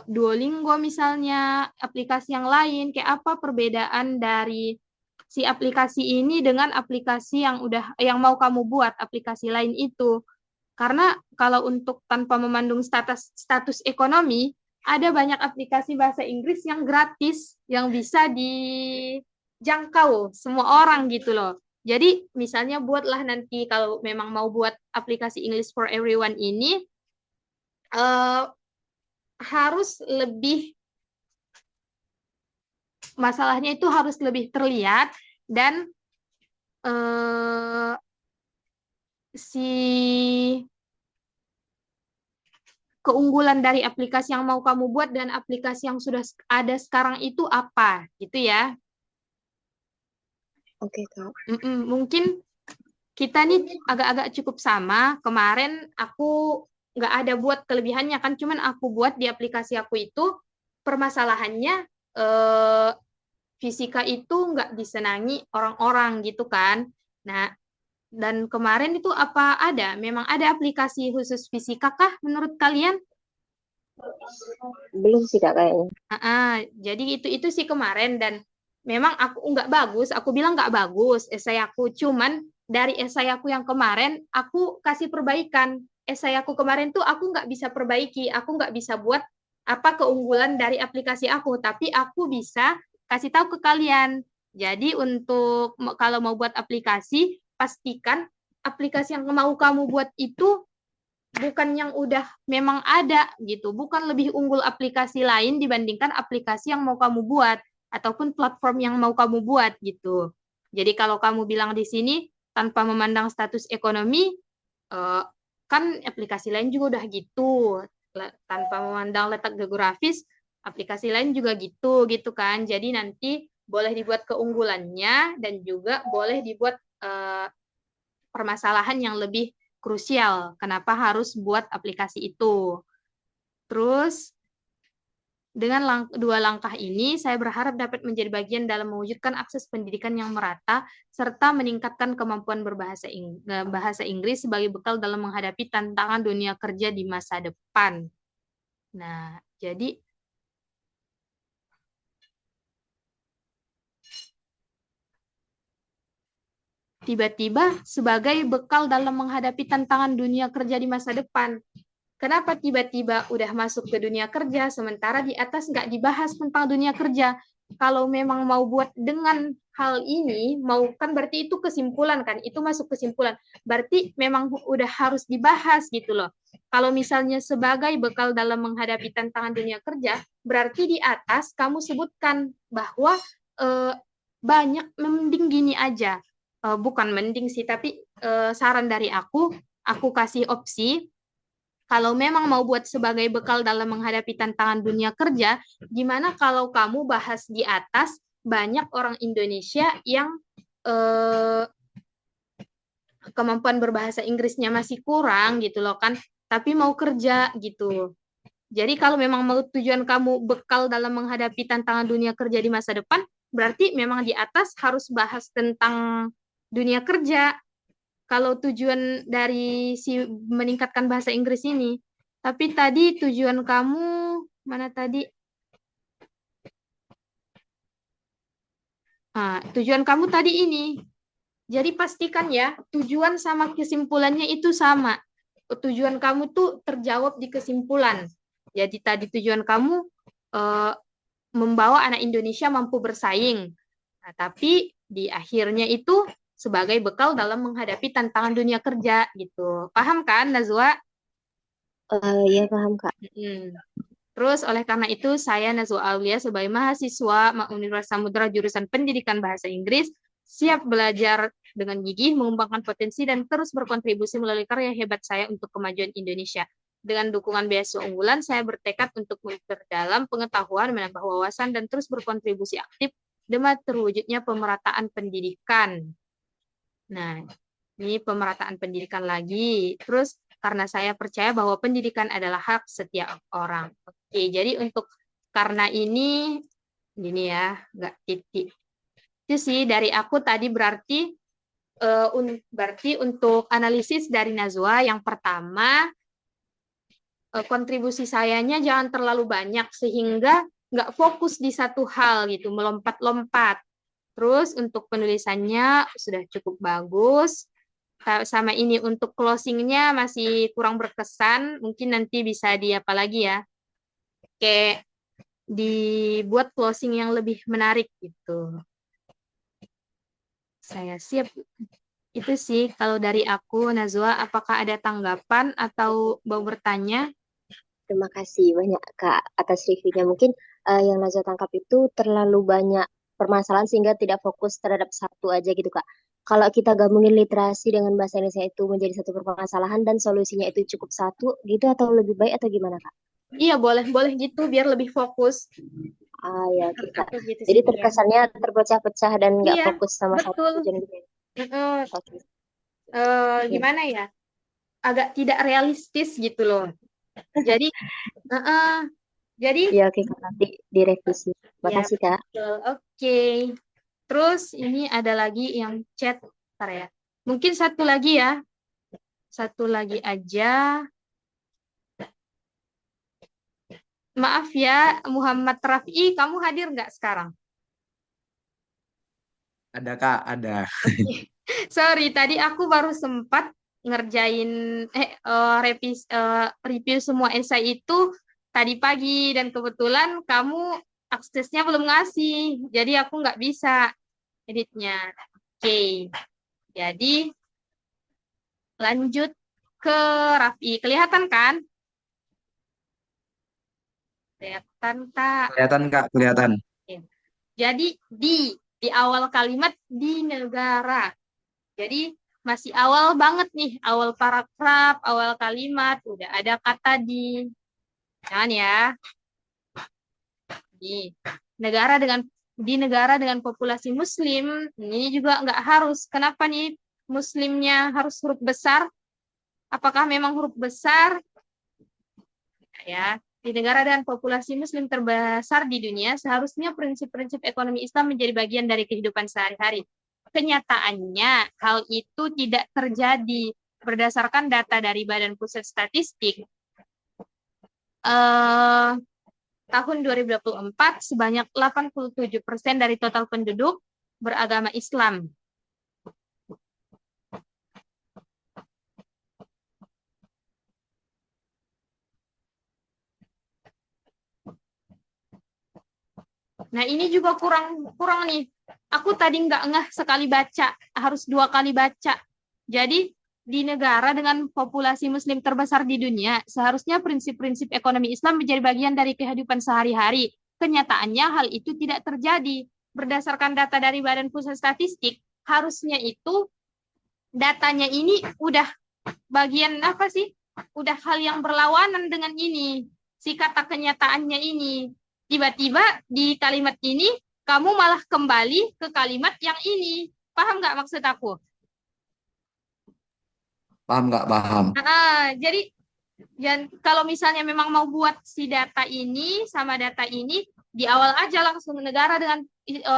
Duolingo misalnya, aplikasi yang lain, kayak apa perbedaan dari si aplikasi ini dengan aplikasi yang mau kamu buat aplikasi lain itu? Karena kalau untuk tanpa memandang status ekonomi, ada banyak aplikasi bahasa Inggris yang gratis yang bisa dijangkau semua orang gitu loh. Jadi misalnya buatlah nanti kalau memang mau buat aplikasi English for Everyone ini, harus lebih, masalahnya itu harus lebih terlihat dan si keunggulan dari aplikasi yang mau kamu buat dan aplikasi yang sudah ada sekarang itu apa gitu ya. Oke Kak. Mungkin kita nih agak-agak cukup sama. Kemarin aku nggak ada buat kelebihannya kan, cuman aku buat di aplikasi aku itu permasalahannya fisika itu nggak disenangi orang-orang gitu kan. Nah, dan kemarin itu memang ada aplikasi khusus fisika kah menurut kalian? Belum sih Kak kayaknya. Jadi itu sih kemarin, dan memang aku nggak bagus, aku bilang nggak bagus esai aku, cuman dari esai aku yang kemarin aku kasih perbaikan. Esai aku kemarin tuh aku nggak bisa perbaiki, aku nggak bisa buat apa keunggulan dari aplikasi aku, tapi aku bisa kasih tahu ke kalian. Jadi untuk kalau mau buat aplikasi, pastikan aplikasi yang mau kamu buat itu bukan yang udah memang ada gitu, bukan lebih unggul aplikasi lain dibandingkan aplikasi yang mau kamu buat ataupun platform yang mau kamu buat gitu. Jadi kalau kamu bilang di sini tanpa memandang status ekonomi, kan aplikasi lain juga udah gitu, tanpa memandang letak geografis, aplikasi lain juga gitu kan. Jadi nanti boleh dibuat keunggulannya dan juga boleh dibuat permasalahan yang lebih krusial. Kenapa harus buat aplikasi itu? Terus dengan 2 langkah ini, saya berharap dapat menjadi bagian dalam mewujudkan akses pendidikan yang merata, serta meningkatkan kemampuan bahasa Inggris sebagai bekal dalam menghadapi tantangan dunia kerja di masa depan. Nah, jadi tiba-tiba sebagai bekal dalam menghadapi tantangan dunia kerja di masa depan. Kenapa tiba-tiba udah masuk ke dunia kerja, sementara di atas nggak dibahas tentang dunia kerja? Kalau memang mau buat dengan hal ini mau kan berarti itu kesimpulan kan, itu masuk kesimpulan. Berarti memang udah harus dibahas gitu loh. Kalau misalnya sebagai bekal dalam menghadapi tantangan dunia kerja, berarti di atas kamu sebutkan bahwa banyak mending gini aja. Bukan mending sih, tapi saran dari aku kasih opsi kalau memang mau buat sebagai bekal dalam menghadapi tantangan dunia kerja, gimana kalau kamu bahas di atas banyak orang Indonesia yang kemampuan berbahasa Inggrisnya masih kurang gitu loh kan, tapi mau kerja gitu. Jadi kalau memang mau tujuan kamu bekal dalam menghadapi tantangan dunia kerja di masa depan, berarti memang di atas harus bahas tentang dunia kerja. Kalau tujuan dari si meningkatkan bahasa Inggris ini. Tapi tadi tujuan kamu mana tadi? Tujuan kamu tadi ini. Jadi pastikan ya, tujuan sama kesimpulannya itu sama. Tujuan kamu tuh terjawab di kesimpulan. Jadi tadi tujuan kamu membawa anak Indonesia mampu bersaing. Nah, tapi di akhirnya itu sebagai bekal dalam menghadapi tantangan dunia kerja gitu. Paham kan, Nazwa? Ya paham Kak. Terus oleh karena itu saya Nazwa Aulia sebagai mahasiswa Universitas Samudra jurusan Pendidikan Bahasa Inggris siap belajar dengan gigih, mengembangkan potensi dan terus berkontribusi melalui karya hebat saya untuk kemajuan Indonesia. Dengan dukungan beasiswa unggulan, saya bertekad untuk memperdalam pengetahuan, menambah wawasan, dan terus berkontribusi aktif demi terwujudnya pemerataan pendidikan. Nah, ini pemerataan pendidikan lagi. Terus karena saya percaya bahwa pendidikan adalah hak setiap orang. Oke, jadi karena ini ya, nggak titik. Itu sih dari aku tadi berarti untuk analisis dari Nazwa yang pertama kontribusi sayanya jangan terlalu banyak sehingga nggak fokus di satu hal gitu, melompat-lompat. Terus untuk penulisannya sudah cukup bagus. Sama ini untuk closingnya masih kurang berkesan. Mungkin nanti bisa di apa lagi ya? Kayak dibuat closing yang lebih menarik gitu. Saya siap. Itu sih kalau dari aku, Nazwa. Apakah ada tanggapan atau mau bertanya? Terima kasih banyak Kak atas reviewnya. Mungkin yang Nazwa tangkap itu terlalu banyak permasalahan sehingga tidak fokus terhadap satu aja gitu Kak. Kalau kita gabungin literasi dengan bahasa Indonesia itu menjadi satu permasalahan dan solusinya itu cukup satu gitu atau lebih baik atau gimana Kak? Iya, boleh gitu biar lebih fokus. Ya oke Kak. Gitu Jadi sih, terkesannya terpecah-pecah dan nggak iya, fokus sama satu betul. tujuan gitu. Oke. Gimana ya? Agak tidak realistis gitu loh. Jadi, Ya oke Kak, nanti direvisi. ya, Makasih Kak. betul. Oke. Terus ini ada lagi yang chat, bentar ya. Mungkin satu lagi ya. Satu lagi aja. Maaf ya, Muhammad Rafi, kamu hadir nggak sekarang? Ada Kak, ada. Sorry, tadi aku baru sempat ngerjain review semua esai itu tadi pagi dan kebetulan kamu aksesnya belum ngasih, jadi aku nggak bisa editnya. Oke, jadi lanjut ke Raffi. Kelihatan kan? Kelihatan tak? Kelihatan Kak, kelihatan. Oke. Jadi di awal kalimat di negara. Jadi masih awal banget nih, awal paragraf, awal kalimat, udah ada kata di. Jangan ya. Di negara dengan populasi muslim, ini juga nggak harus. Kenapa nih muslimnya harus huruf besar? Apakah memang huruf besar? Ya, di negara dengan populasi muslim terbesar di dunia, seharusnya prinsip-prinsip ekonomi Islam menjadi bagian dari kehidupan sehari-hari. Kenyataannya, hal itu tidak terjadi. Berdasarkan data dari Badan Pusat Statistik, tahun 2024, sebanyak 87% dari total penduduk beragama Islam. Nah, ini juga kurang nih. Aku tadi nggak ngeh sekali baca, harus 2 kali baca. Jadi, di negara dengan populasi muslim terbesar di dunia, seharusnya prinsip-prinsip ekonomi Islam menjadi bagian dari kehidupan sehari-hari. Kenyataannya hal itu tidak terjadi. Berdasarkan data dari Badan Pusat Statistik, harusnya itu datanya ini udah bagian apa sih? Udah hal yang berlawanan dengan ini. Si kata kenyataannya ini. Tiba-tiba di kalimat ini, kamu malah kembali ke kalimat yang ini. Paham nggak maksud aku? Paham nggak? Paham. Jadi kalau misalnya memang mau buat si data ini sama data ini, di awal aja langsung negara dengan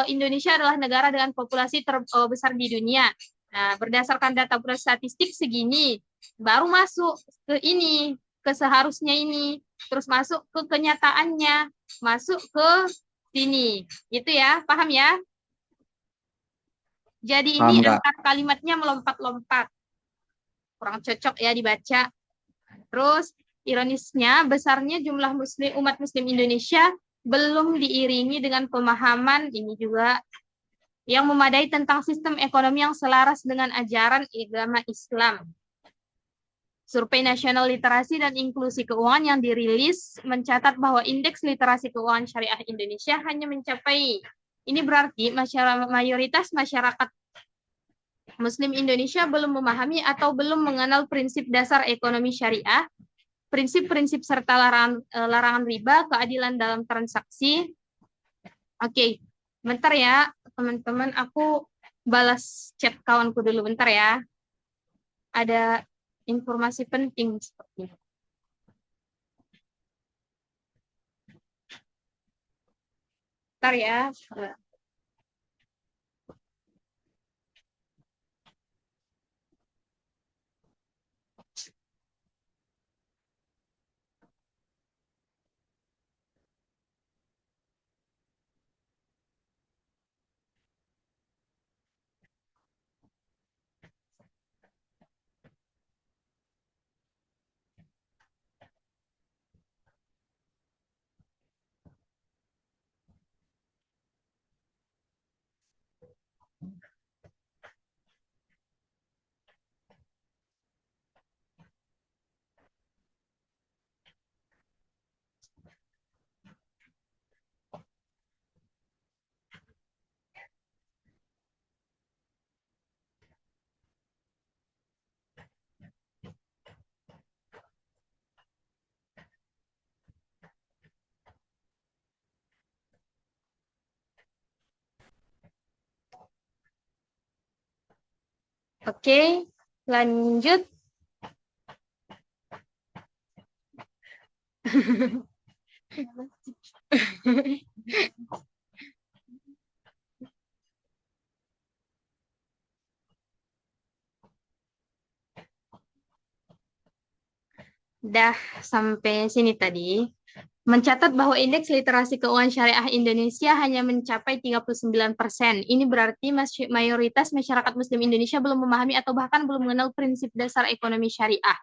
Indonesia adalah negara dengan populasi terbesar di dunia. Nah, berdasarkan data statistik segini, baru masuk ke ini, ke seharusnya ini, terus masuk ke kenyataannya, masuk ke sini. Gitu ya, paham ya? Jadi Paham ini nggak? antar kalimatnya melompat-lompat. Kurang cocok ya dibaca. Terus ironisnya besarnya jumlah umat muslim Indonesia belum diiringi dengan pemahaman ini juga yang memadai tentang sistem ekonomi yang selaras dengan ajaran agama Islam. Survei Nasional Literasi dan Inklusi Keuangan yang dirilis mencatat bahwa indeks literasi keuangan syariah Indonesia hanya mencapai, ini berarti mayoritas masyarakat Muslim Indonesia belum memahami atau belum mengenal prinsip dasar ekonomi syariah, prinsip-prinsip serta larangan riba, keadilan dalam transaksi. Oke, bentar ya teman-teman, aku balas chat kawanku dulu bentar ya. Ada informasi penting seperti ini. Bentar ya. Oke, lanjut. Dah sampai sini tadi. Mencatat bahwa indeks literasi keuangan syariah Indonesia hanya mencapai 39%. Ini berarti mayoritas masyarakat muslim Indonesia belum memahami atau bahkan belum mengenal prinsip dasar ekonomi syariah.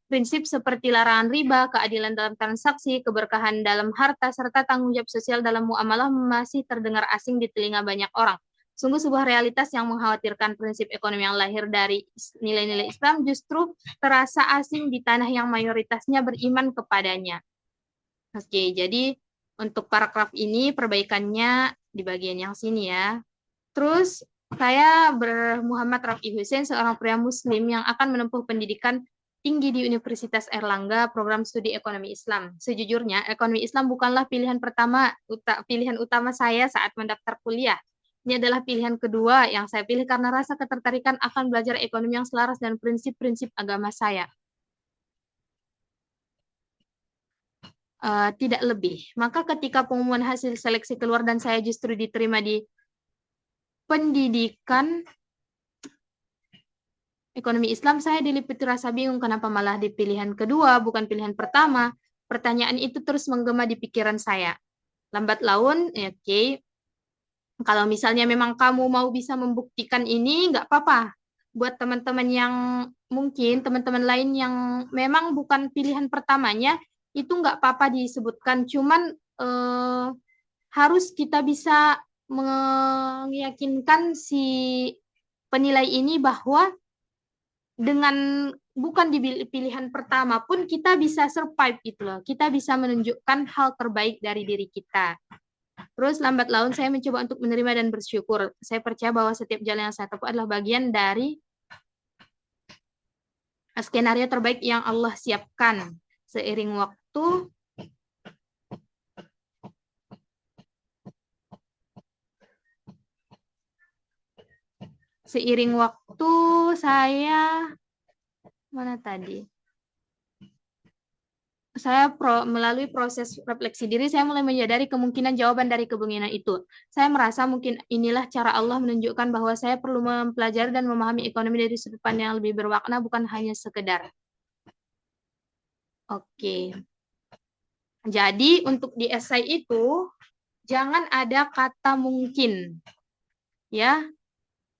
Prinsip seperti larangan riba, keadilan dalam transaksi, keberkahan dalam harta, serta tanggung jawab sosial dalam muamalah masih terdengar asing di telinga banyak orang. Sungguh sebuah realitas yang mengkhawatirkan. Prinsip ekonomi yang lahir dari nilai-nilai Islam justru terasa asing di tanah yang mayoritasnya beriman kepadanya. Oke, jadi untuk paragraf ini perbaikannya di bagian yang sini ya. Terus saya Muhammad Rafi Hussein, seorang pria muslim yang akan menempuh pendidikan tinggi di Universitas Airlangga, program studi ekonomi Islam. Sejujurnya, ekonomi Islam bukanlah pilihan utama saya saat mendaftar kuliah. Ini adalah pilihan kedua yang saya pilih karena rasa ketertarikan akan belajar ekonomi yang selaras dan prinsip-prinsip agama saya. Tidak lebih. Maka ketika pengumuman hasil seleksi keluar dan saya justru diterima di pendidikan ekonomi Islam, saya diliputi rasa bingung kenapa malah di pilihan kedua, bukan pilihan pertama. Pertanyaan itu terus menggema di pikiran saya. Lambat laun, oke, kalau misalnya memang kamu mau bisa membuktikan ini, nggak apa-apa. Buat teman-teman yang mungkin, teman-teman lain yang memang bukan pilihan pertamanya, itu nggak apa-apa disebutkan, cuman harus kita bisa meyakinkan si penilai ini bahwa dengan bukan di pilihan pertama pun kita bisa survive gitu loh. Kita bisa menunjukkan hal terbaik dari diri kita. Terus lambat laun saya mencoba untuk menerima dan bersyukur. Saya percaya bahwa setiap jalan yang saya tempuh adalah bagian dari skenario terbaik yang Allah siapkan. Seiring waktu saya mana tadi? Saya melalui proses refleksi diri, saya mulai menyadari kemungkinan jawaban dari kemungkinan itu. Saya merasa mungkin inilah cara Allah menunjukkan bahwa saya perlu mempelajari dan memahami ekonomi dari sudut pandang yang lebih bermakna, bukan hanya sekedar. Oke. Jadi untuk di esai itu, jangan ada kata mungkin. Ya,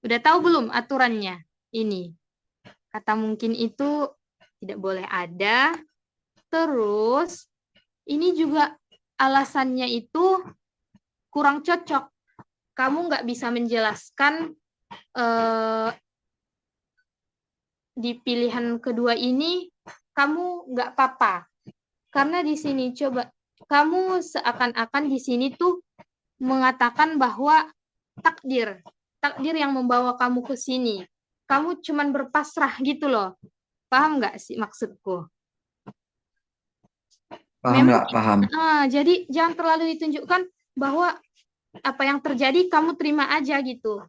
udah tahu belum aturannya? Ini. Kata mungkin itu tidak boleh ada. Terus, ini juga alasannya itu kurang cocok. Kamu nggak bisa menjelaskan di pilihan kedua ini, kamu nggak apa-apa. Karena di sini coba, kamu seakan-akan di sini tuh mengatakan bahwa takdir yang membawa kamu ke sini. Kamu cuman berpasrah gitu loh. Paham nggak sih maksudku? Paham nggak? Paham. Jadi jangan terlalu ditunjukkan bahwa apa yang terjadi kamu terima aja gitu.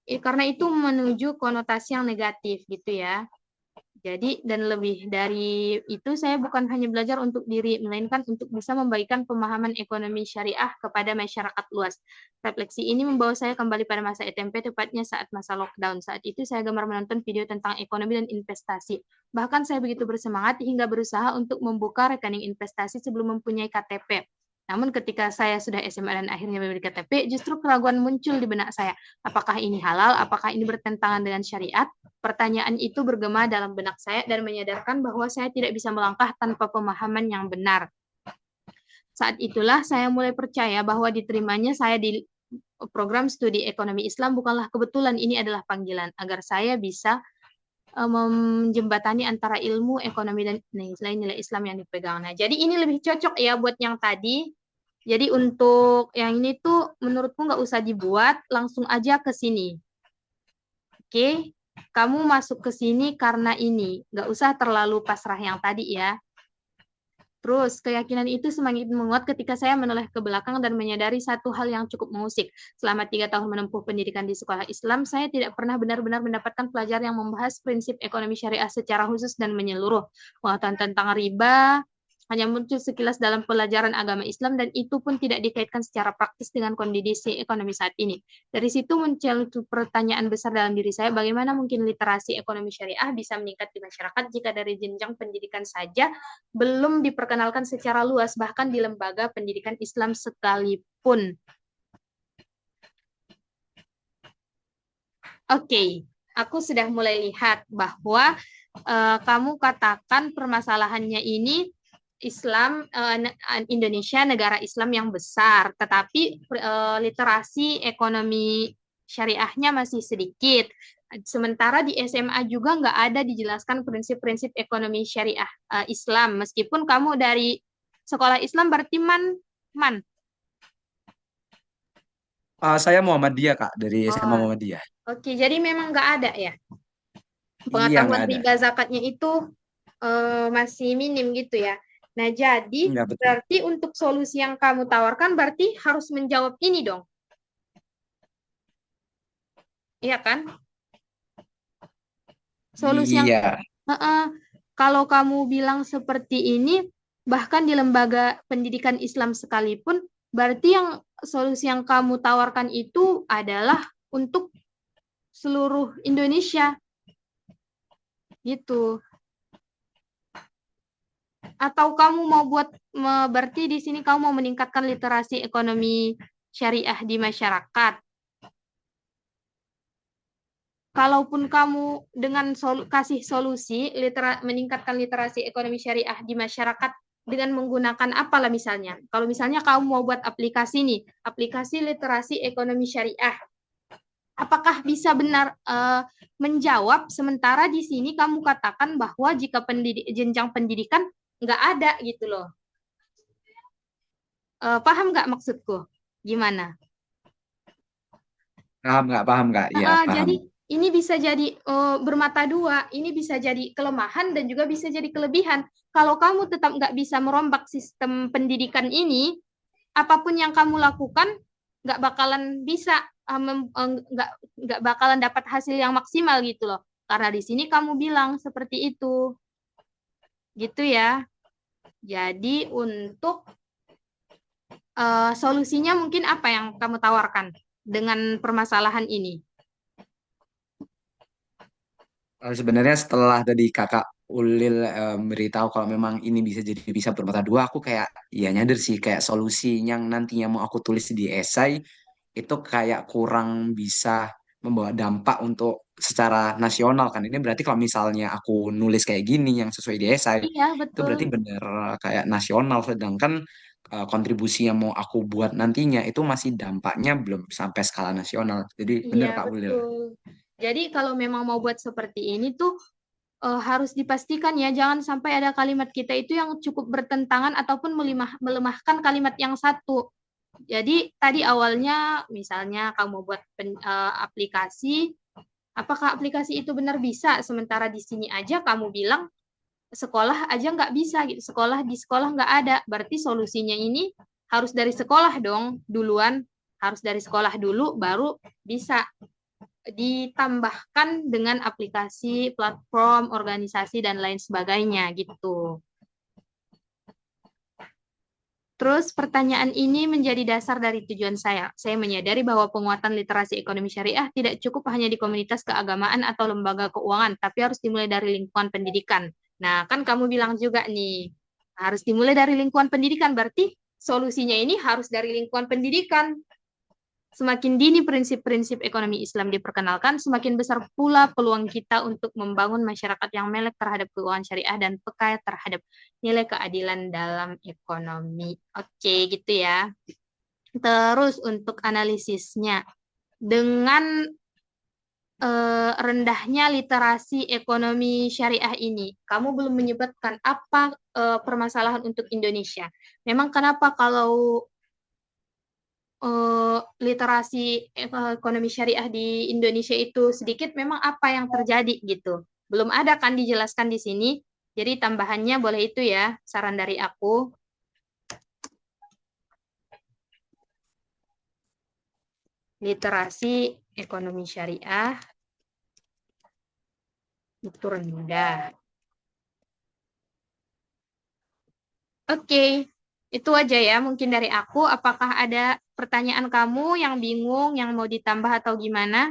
Karena itu menuju konotasi yang negatif gitu ya. Jadi dan lebih dari itu saya bukan hanya belajar untuk diri, melainkan untuk bisa membagikan pemahaman ekonomi syariah kepada masyarakat luas. Refleksi ini membawa saya kembali pada masa SMP, tepatnya saat masa lockdown. Saat itu saya gemar menonton video tentang ekonomi dan investasi. Bahkan saya begitu bersemangat hingga berusaha untuk membuka rekening investasi sebelum mempunyai KTP. Namun ketika saya sudah SMA dan akhirnya memiliki KTP, justru keraguan muncul di benak saya. Apakah ini halal? Apakah ini bertentangan dengan syariat? Pertanyaan itu bergema dalam benak saya dan menyadarkan bahwa saya tidak bisa melangkah tanpa pemahaman yang benar. Saat itulah saya mulai percaya bahwa diterimanya saya di program studi ekonomi Islam bukanlah kebetulan, ini adalah panggilan agar saya bisa menjembatani antara ilmu, ekonomi, dan nilai-nilai Islam yang dipegang. Nah, jadi ini lebih cocok ya buat yang tadi. Jadi untuk yang ini tuh menurutku nggak usah dibuat, langsung aja ke sini. Oke, kamu masuk ke sini karena ini. Nggak usah terlalu pasrah yang tadi ya. Terus, keyakinan itu semakin menguat ketika saya menoleh ke belakang dan menyadari satu hal yang cukup mengusik. Selama 3 tahun menempuh pendidikan di sekolah Islam, saya tidak pernah benar-benar mendapatkan pelajaran yang membahas prinsip ekonomi syariah secara khusus dan menyeluruh. Pengetahuan tentang riba hanya muncul sekilas dalam pelajaran agama Islam, dan itu pun tidak dikaitkan secara praktis dengan kondisi ekonomi saat ini. Dari situ muncul pertanyaan besar dalam diri saya, bagaimana mungkin literasi ekonomi syariah bisa meningkat di masyarakat jika dari jenjang pendidikan saja belum diperkenalkan secara luas, bahkan di lembaga pendidikan Islam sekalipun. Oke, aku sudah mulai lihat bahwa kamu katakan permasalahannya ini Islam, Indonesia negara Islam yang besar, tetapi literasi ekonomi syariahnya masih sedikit. Sementara di SMA juga nggak ada dijelaskan prinsip-prinsip ekonomi syariah Islam. Meskipun kamu dari sekolah Islam berarti man. Saya Muhammadiyah, Kak, dari SMA Muhammadiyah. Oke, jadi memang nggak ada ya? Iya, Pengetahuan nggak ada. riba zakatnya itu masih minim gitu ya. Nah, jadi Nggak, betul. berarti untuk solusi yang kamu tawarkan berarti harus menjawab ini dong. Iya kan? Solusi yang Iya. kalau kamu bilang seperti ini, bahkan di lembaga pendidikan Islam sekalipun, berarti yang solusi yang kamu tawarkan itu adalah untuk seluruh Indonesia. Gitu. Atau kamu mau berarti di sini kamu mau meningkatkan literasi ekonomi syariah di masyarakat. Kalaupun kamu dengan kasih solusi meningkatkan literasi ekonomi syariah di masyarakat dengan menggunakan apalah misalnya. Kalau misalnya kamu mau buat aplikasi nih, aplikasi literasi ekonomi syariah, apakah bisa benar menjawab sementara di sini kamu katakan bahwa jika jenjang pendidikan nggak ada gitu loh. Paham nggak maksudku? Gimana? Paham nggak? Iya, paham. Jadi ini bisa jadi bermata dua, ini bisa jadi kelemahan dan juga bisa jadi kelebihan. Kalau kamu tetap nggak bisa merombak sistem pendidikan ini, apapun yang kamu lakukan nggak bakalan bisa, nggak bakalan dapat hasil yang maksimal gitu loh. Karena di sini kamu bilang seperti itu, gitu ya. Jadi untuk solusinya mungkin apa yang kamu tawarkan dengan permasalahan ini? Sebenarnya setelah tadi kakak Ulil beritahu kalau memang ini bisa bermata dua, aku kayak ya nyadar sih kayak solusi yang nantinya mau aku tulis di esai itu kayak kurang bisa membawa dampak untuk secara nasional kan. Ini berarti kalau misalnya aku nulis kayak gini yang sesuai di esai, Iya, itu betul. berarti bener kayak nasional. Sedangkan kontribusi yang mau aku buat nantinya itu masih dampaknya belum sampai skala nasional. Jadi bener Iya, Kak Ulil. betul. Jadi kalau memang mau buat seperti ini tuh harus dipastikan ya, jangan sampai ada kalimat kita itu yang cukup bertentangan ataupun melemahkan kalimat yang satu. Jadi tadi awalnya misalnya kamu mau buat aplikasi, apakah aplikasi itu benar bisa? Sementara di sini aja kamu bilang sekolah aja nggak bisa gitu, di sekolah nggak ada. Berarti solusinya ini harus dari sekolah dong duluan, harus dari sekolah dulu baru bisa ditambahkan dengan aplikasi, platform, organisasi, dan lain sebagainya gitu. Terus pertanyaan ini menjadi dasar dari tujuan saya. Saya menyadari bahwa penguatan literasi ekonomi syariah tidak cukup hanya di komunitas keagamaan atau lembaga keuangan, tapi harus dimulai dari lingkungan pendidikan. Nah, kan kamu bilang juga nih, harus dimulai dari lingkungan pendidikan, berarti solusinya ini harus dari lingkungan pendidikan. Semakin dini prinsip-prinsip ekonomi Islam diperkenalkan, semakin besar pula peluang kita untuk membangun masyarakat yang melek terhadap keuangan syariah dan peka terhadap nilai keadilan dalam ekonomi. Oke, gitu ya. Terus untuk analisisnya, dengan rendahnya literasi ekonomi syariah ini, kamu belum menyebutkan apa permasalahan untuk Indonesia. Memang kenapa kalau literasi ekonomi syariah di Indonesia itu sedikit, memang apa yang terjadi gitu. Belum ada kan dijelaskan di sini. Jadi tambahannya boleh itu ya, saran dari aku. Literasi ekonomi syariah itu rendah. Oke, itu aja ya mungkin dari aku. Apakah ada pertanyaan kamu yang bingung, yang mau ditambah atau gimana?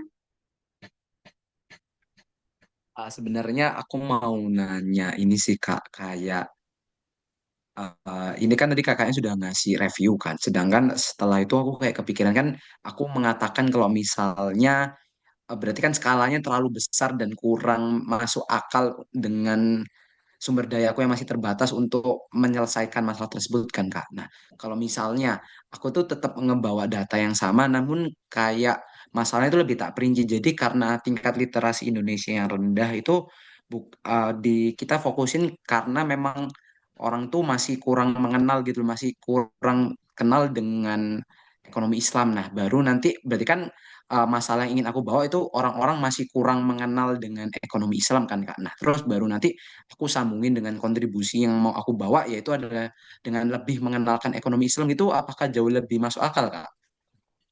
Sebenarnya aku mau nanya ini sih Kak, kayak ini kan tadi kakaknya sudah ngasih review kan, sedangkan setelah itu aku kayak kepikiran kan, aku mengatakan kalau misalnya berarti kan skalanya terlalu besar dan kurang masuk akal dengan sumber daya aku yang masih terbatas untuk menyelesaikan masalah tersebut kan Kak. Nah, kalau misalnya aku tuh tetap ngebawa data yang sama, namun kayak masalahnya itu lebih tak perinci. Jadi karena tingkat literasi Indonesia yang rendah itu kita fokusin karena memang orang tuh masih kurang mengenal gitu, masih kurang kenal dengan ekonomi Islam. Nah, baru nanti berarti kan masalah yang ingin aku bawa itu orang-orang masih kurang mengenal dengan ekonomi Islam kan Kak. Nah, terus baru nanti aku sambungin dengan kontribusi yang mau aku bawa yaitu adalah dengan lebih mengenalkan ekonomi Islam itu apakah jauh lebih masuk akal Kak?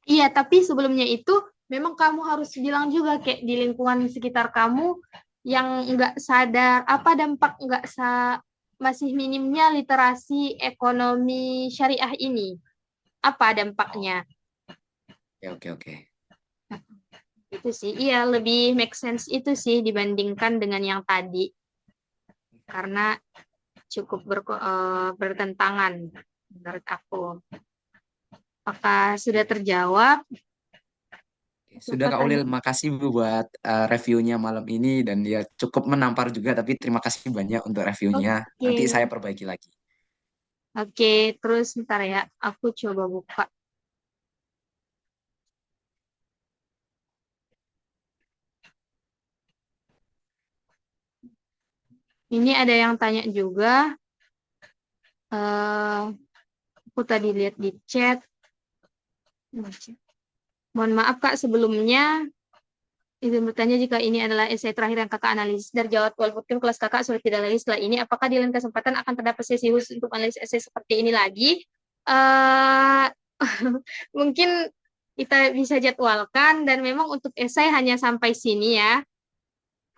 Iya, tapi sebelumnya itu memang kamu harus bilang juga kayak di lingkungan sekitar kamu yang nggak sadar apa dampak masih minimnya literasi ekonomi syariah ini. Apa dampaknya? Oke, oke, oke. Itu sih, iya lebih make sense itu sih dibandingkan dengan yang tadi. Karena cukup bertentangan menurut aku. Apakah sudah terjawab? Sudah Kak Ulil, makasih buat reviewnya malam ini dan ya cukup menampar juga tapi terima kasih banyak untuk reviewnya. Oke. Nanti saya perbaiki lagi. Oke, terus bentar ya, aku coba buka. Ini ada yang tanya juga. eh aku tadi lihat di chat. Mohon maaf Kak, sebelumnya izin bertanya jika ini adalah esai terakhir yang kakak analisis dari jadwal bootcamp kelas kakak sudah tidak lagi setelah ini, apakah di lain kesempatan akan terdapat sesi khusus untuk analisis esai seperti ini lagi? Eh mungkin kita bisa jadwalkan dan memang untuk esai hanya sampai sini ya.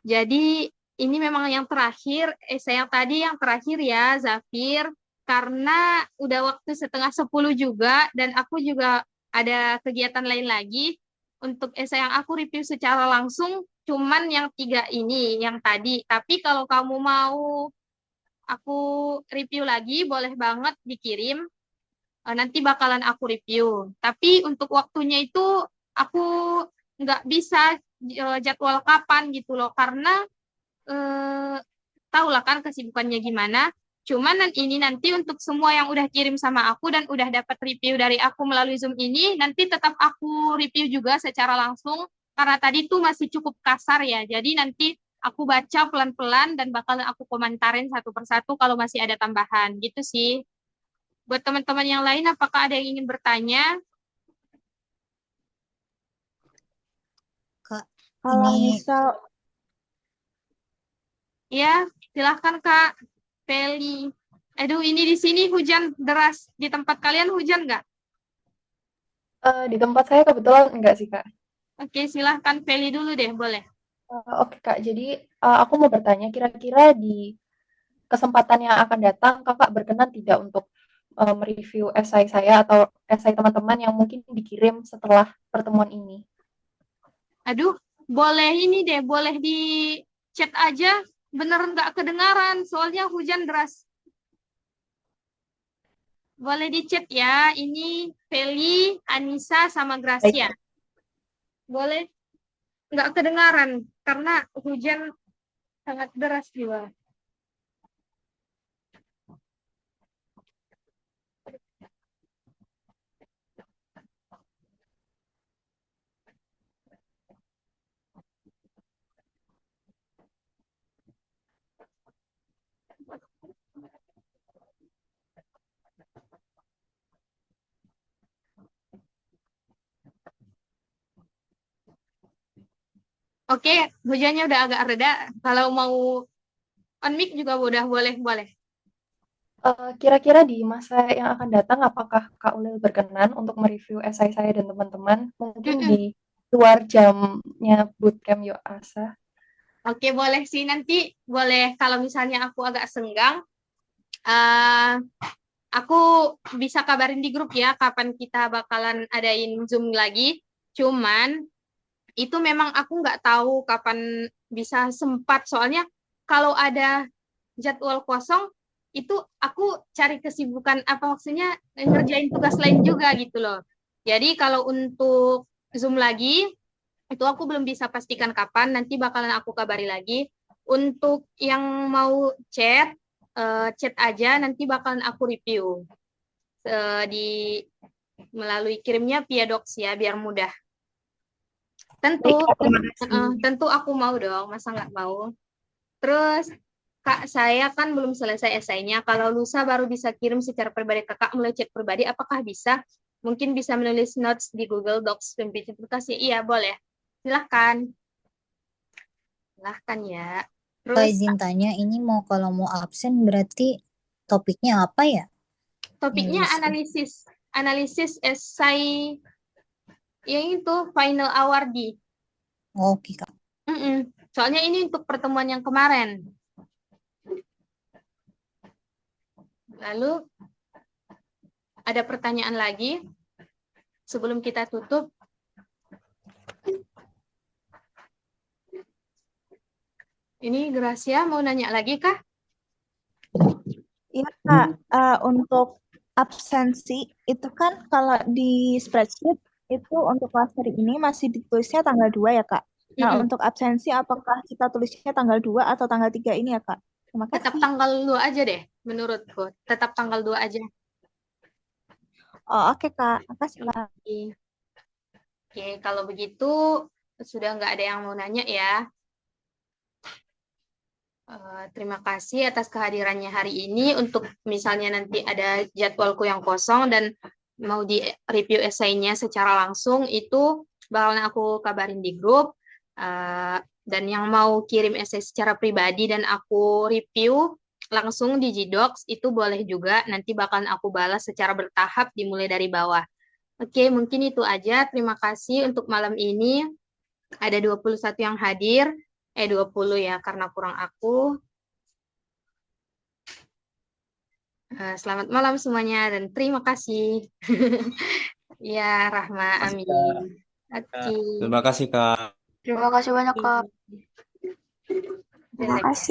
Jadi ini memang yang terakhir, esai yang tadi yang terakhir ya, Zafir, karena udah waktu setengah 10 juga dan aku juga ada kegiatan lain lagi. Untuk esai yang aku review secara langsung cuman yang 3 ini, yang tadi. Tapi kalau kamu mau aku review lagi, boleh banget dikirim. Nanti bakalan aku review. Tapi untuk waktunya itu aku nggak bisa jadwal kapan gitu loh, karena tahu lah kan kesibukannya gimana. Cuman ini nanti untuk semua yang udah kirim sama aku dan udah dapat review dari aku melalui Zoom ini, nanti tetap aku review juga secara langsung, karena tadi tuh masih cukup kasar ya. Jadi nanti aku baca pelan-pelan dan bakalan aku komentarin satu persatu kalau masih ada tambahan. Gitu sih. Buat teman-teman yang lain, apakah ada yang ingin bertanya? Kak, Kalau ini misal Ya, silahkan Kak Feli. Aduh, ini di sini hujan deras. Di tempat kalian hujan nggak? Di tempat saya kebetulan enggak sih, Kak. Oke, silahkan Feli dulu deh, boleh. Oke, Kak. Jadi aku mau bertanya, kira-kira di kesempatan yang akan datang, Kakak berkenan tidak untuk mereview esai saya atau esai teman-teman yang mungkin dikirim setelah pertemuan ini? Aduh, boleh ini deh, boleh di chat aja. Bener nggak kedengaran, soalnya hujan deras. Boleh di chat ya. Ini Feli, Anissa, sama Gracia. Baik. Boleh? Nggak kedengaran, karena hujan sangat deras juga. Oke, hujannya udah agak reda. Kalau mau on mic juga udah boleh. Kira-kira di masa yang akan datang, apakah Kak Ulil berkenan untuk mereview esai saya dan teman-teman? Mungkin di luar jamnya bootcamp Yoasa. Oke, boleh sih. Nanti boleh kalau misalnya aku agak senggang, uh, aku bisa kabarin di grup ya kapan kita bakalan adain Zoom lagi. Cuman itu memang aku nggak tahu kapan bisa sempat. Soalnya kalau ada jadwal kosong, itu aku cari kesibukan apa maksudnya ngerjain tugas lain juga gitu loh. Jadi kalau untuk Zoom lagi, itu aku belum bisa pastikan kapan, nanti bakalan aku kabari lagi. Untuk yang mau chat, chat aja, nanti bakalan aku review. Di melalui kirimnya via docs ya, biar mudah. Tentu aku mau dong, masa nggak mau. Terus, Kak, saya kan belum selesai esainya. Kalau lusa baru bisa kirim secara pribadi Kakak mulai chat pribadi, apakah bisa? Mungkin bisa menulis notes di Google Docs pembicaraan aplikasi. Iya, boleh. Silahkan ya. Kak Terus izin tanya, ini kalau mau absen berarti topiknya apa ya? topiknya analisis esai yang itu final awardee. Oke, Kak. Soalnya ini untuk pertemuan yang kemarin. Lalu ada pertanyaan lagi sebelum kita tutup. Ini Gracia mau nanya lagi kah? Iya, Kak. Untuk absensi itu kan kalau di spreadsheet itu untuk kelas hari ini masih ditulisnya tanggal 2 ya, Kak. Nah, untuk absensi apakah kita tulisnya tanggal 2 atau tanggal 3 ini ya, Kak? Terima Tetap kasih. tanggal 2 aja deh, menurutku. Tetap tanggal 2 aja. Oh, oke, Kak. Makasih, Kak. Oke, Oke, kalau begitu sudah nggak ada yang mau nanya ya. Terima kasih atas kehadirannya hari ini. Untuk misalnya nanti ada jadwalku yang kosong dan mau di review esainya secara langsung, itu bakalan aku kabarin di grup. Dan yang mau kirim esai secara pribadi dan aku review langsung di Gdocs itu boleh juga. Nanti bakalan aku balas secara bertahap dimulai dari bawah. Oke, mungkin itu aja. Terima kasih untuk malam ini. Ada 21 yang hadir. 20 ya, karena kurang aku. Selamat malam semuanya dan terima kasih. Ya, Rahma, Makasih, Kak. amin. Oke. Terima kasih, Kak. Terima kasih banyak, Kak. Terima kasih.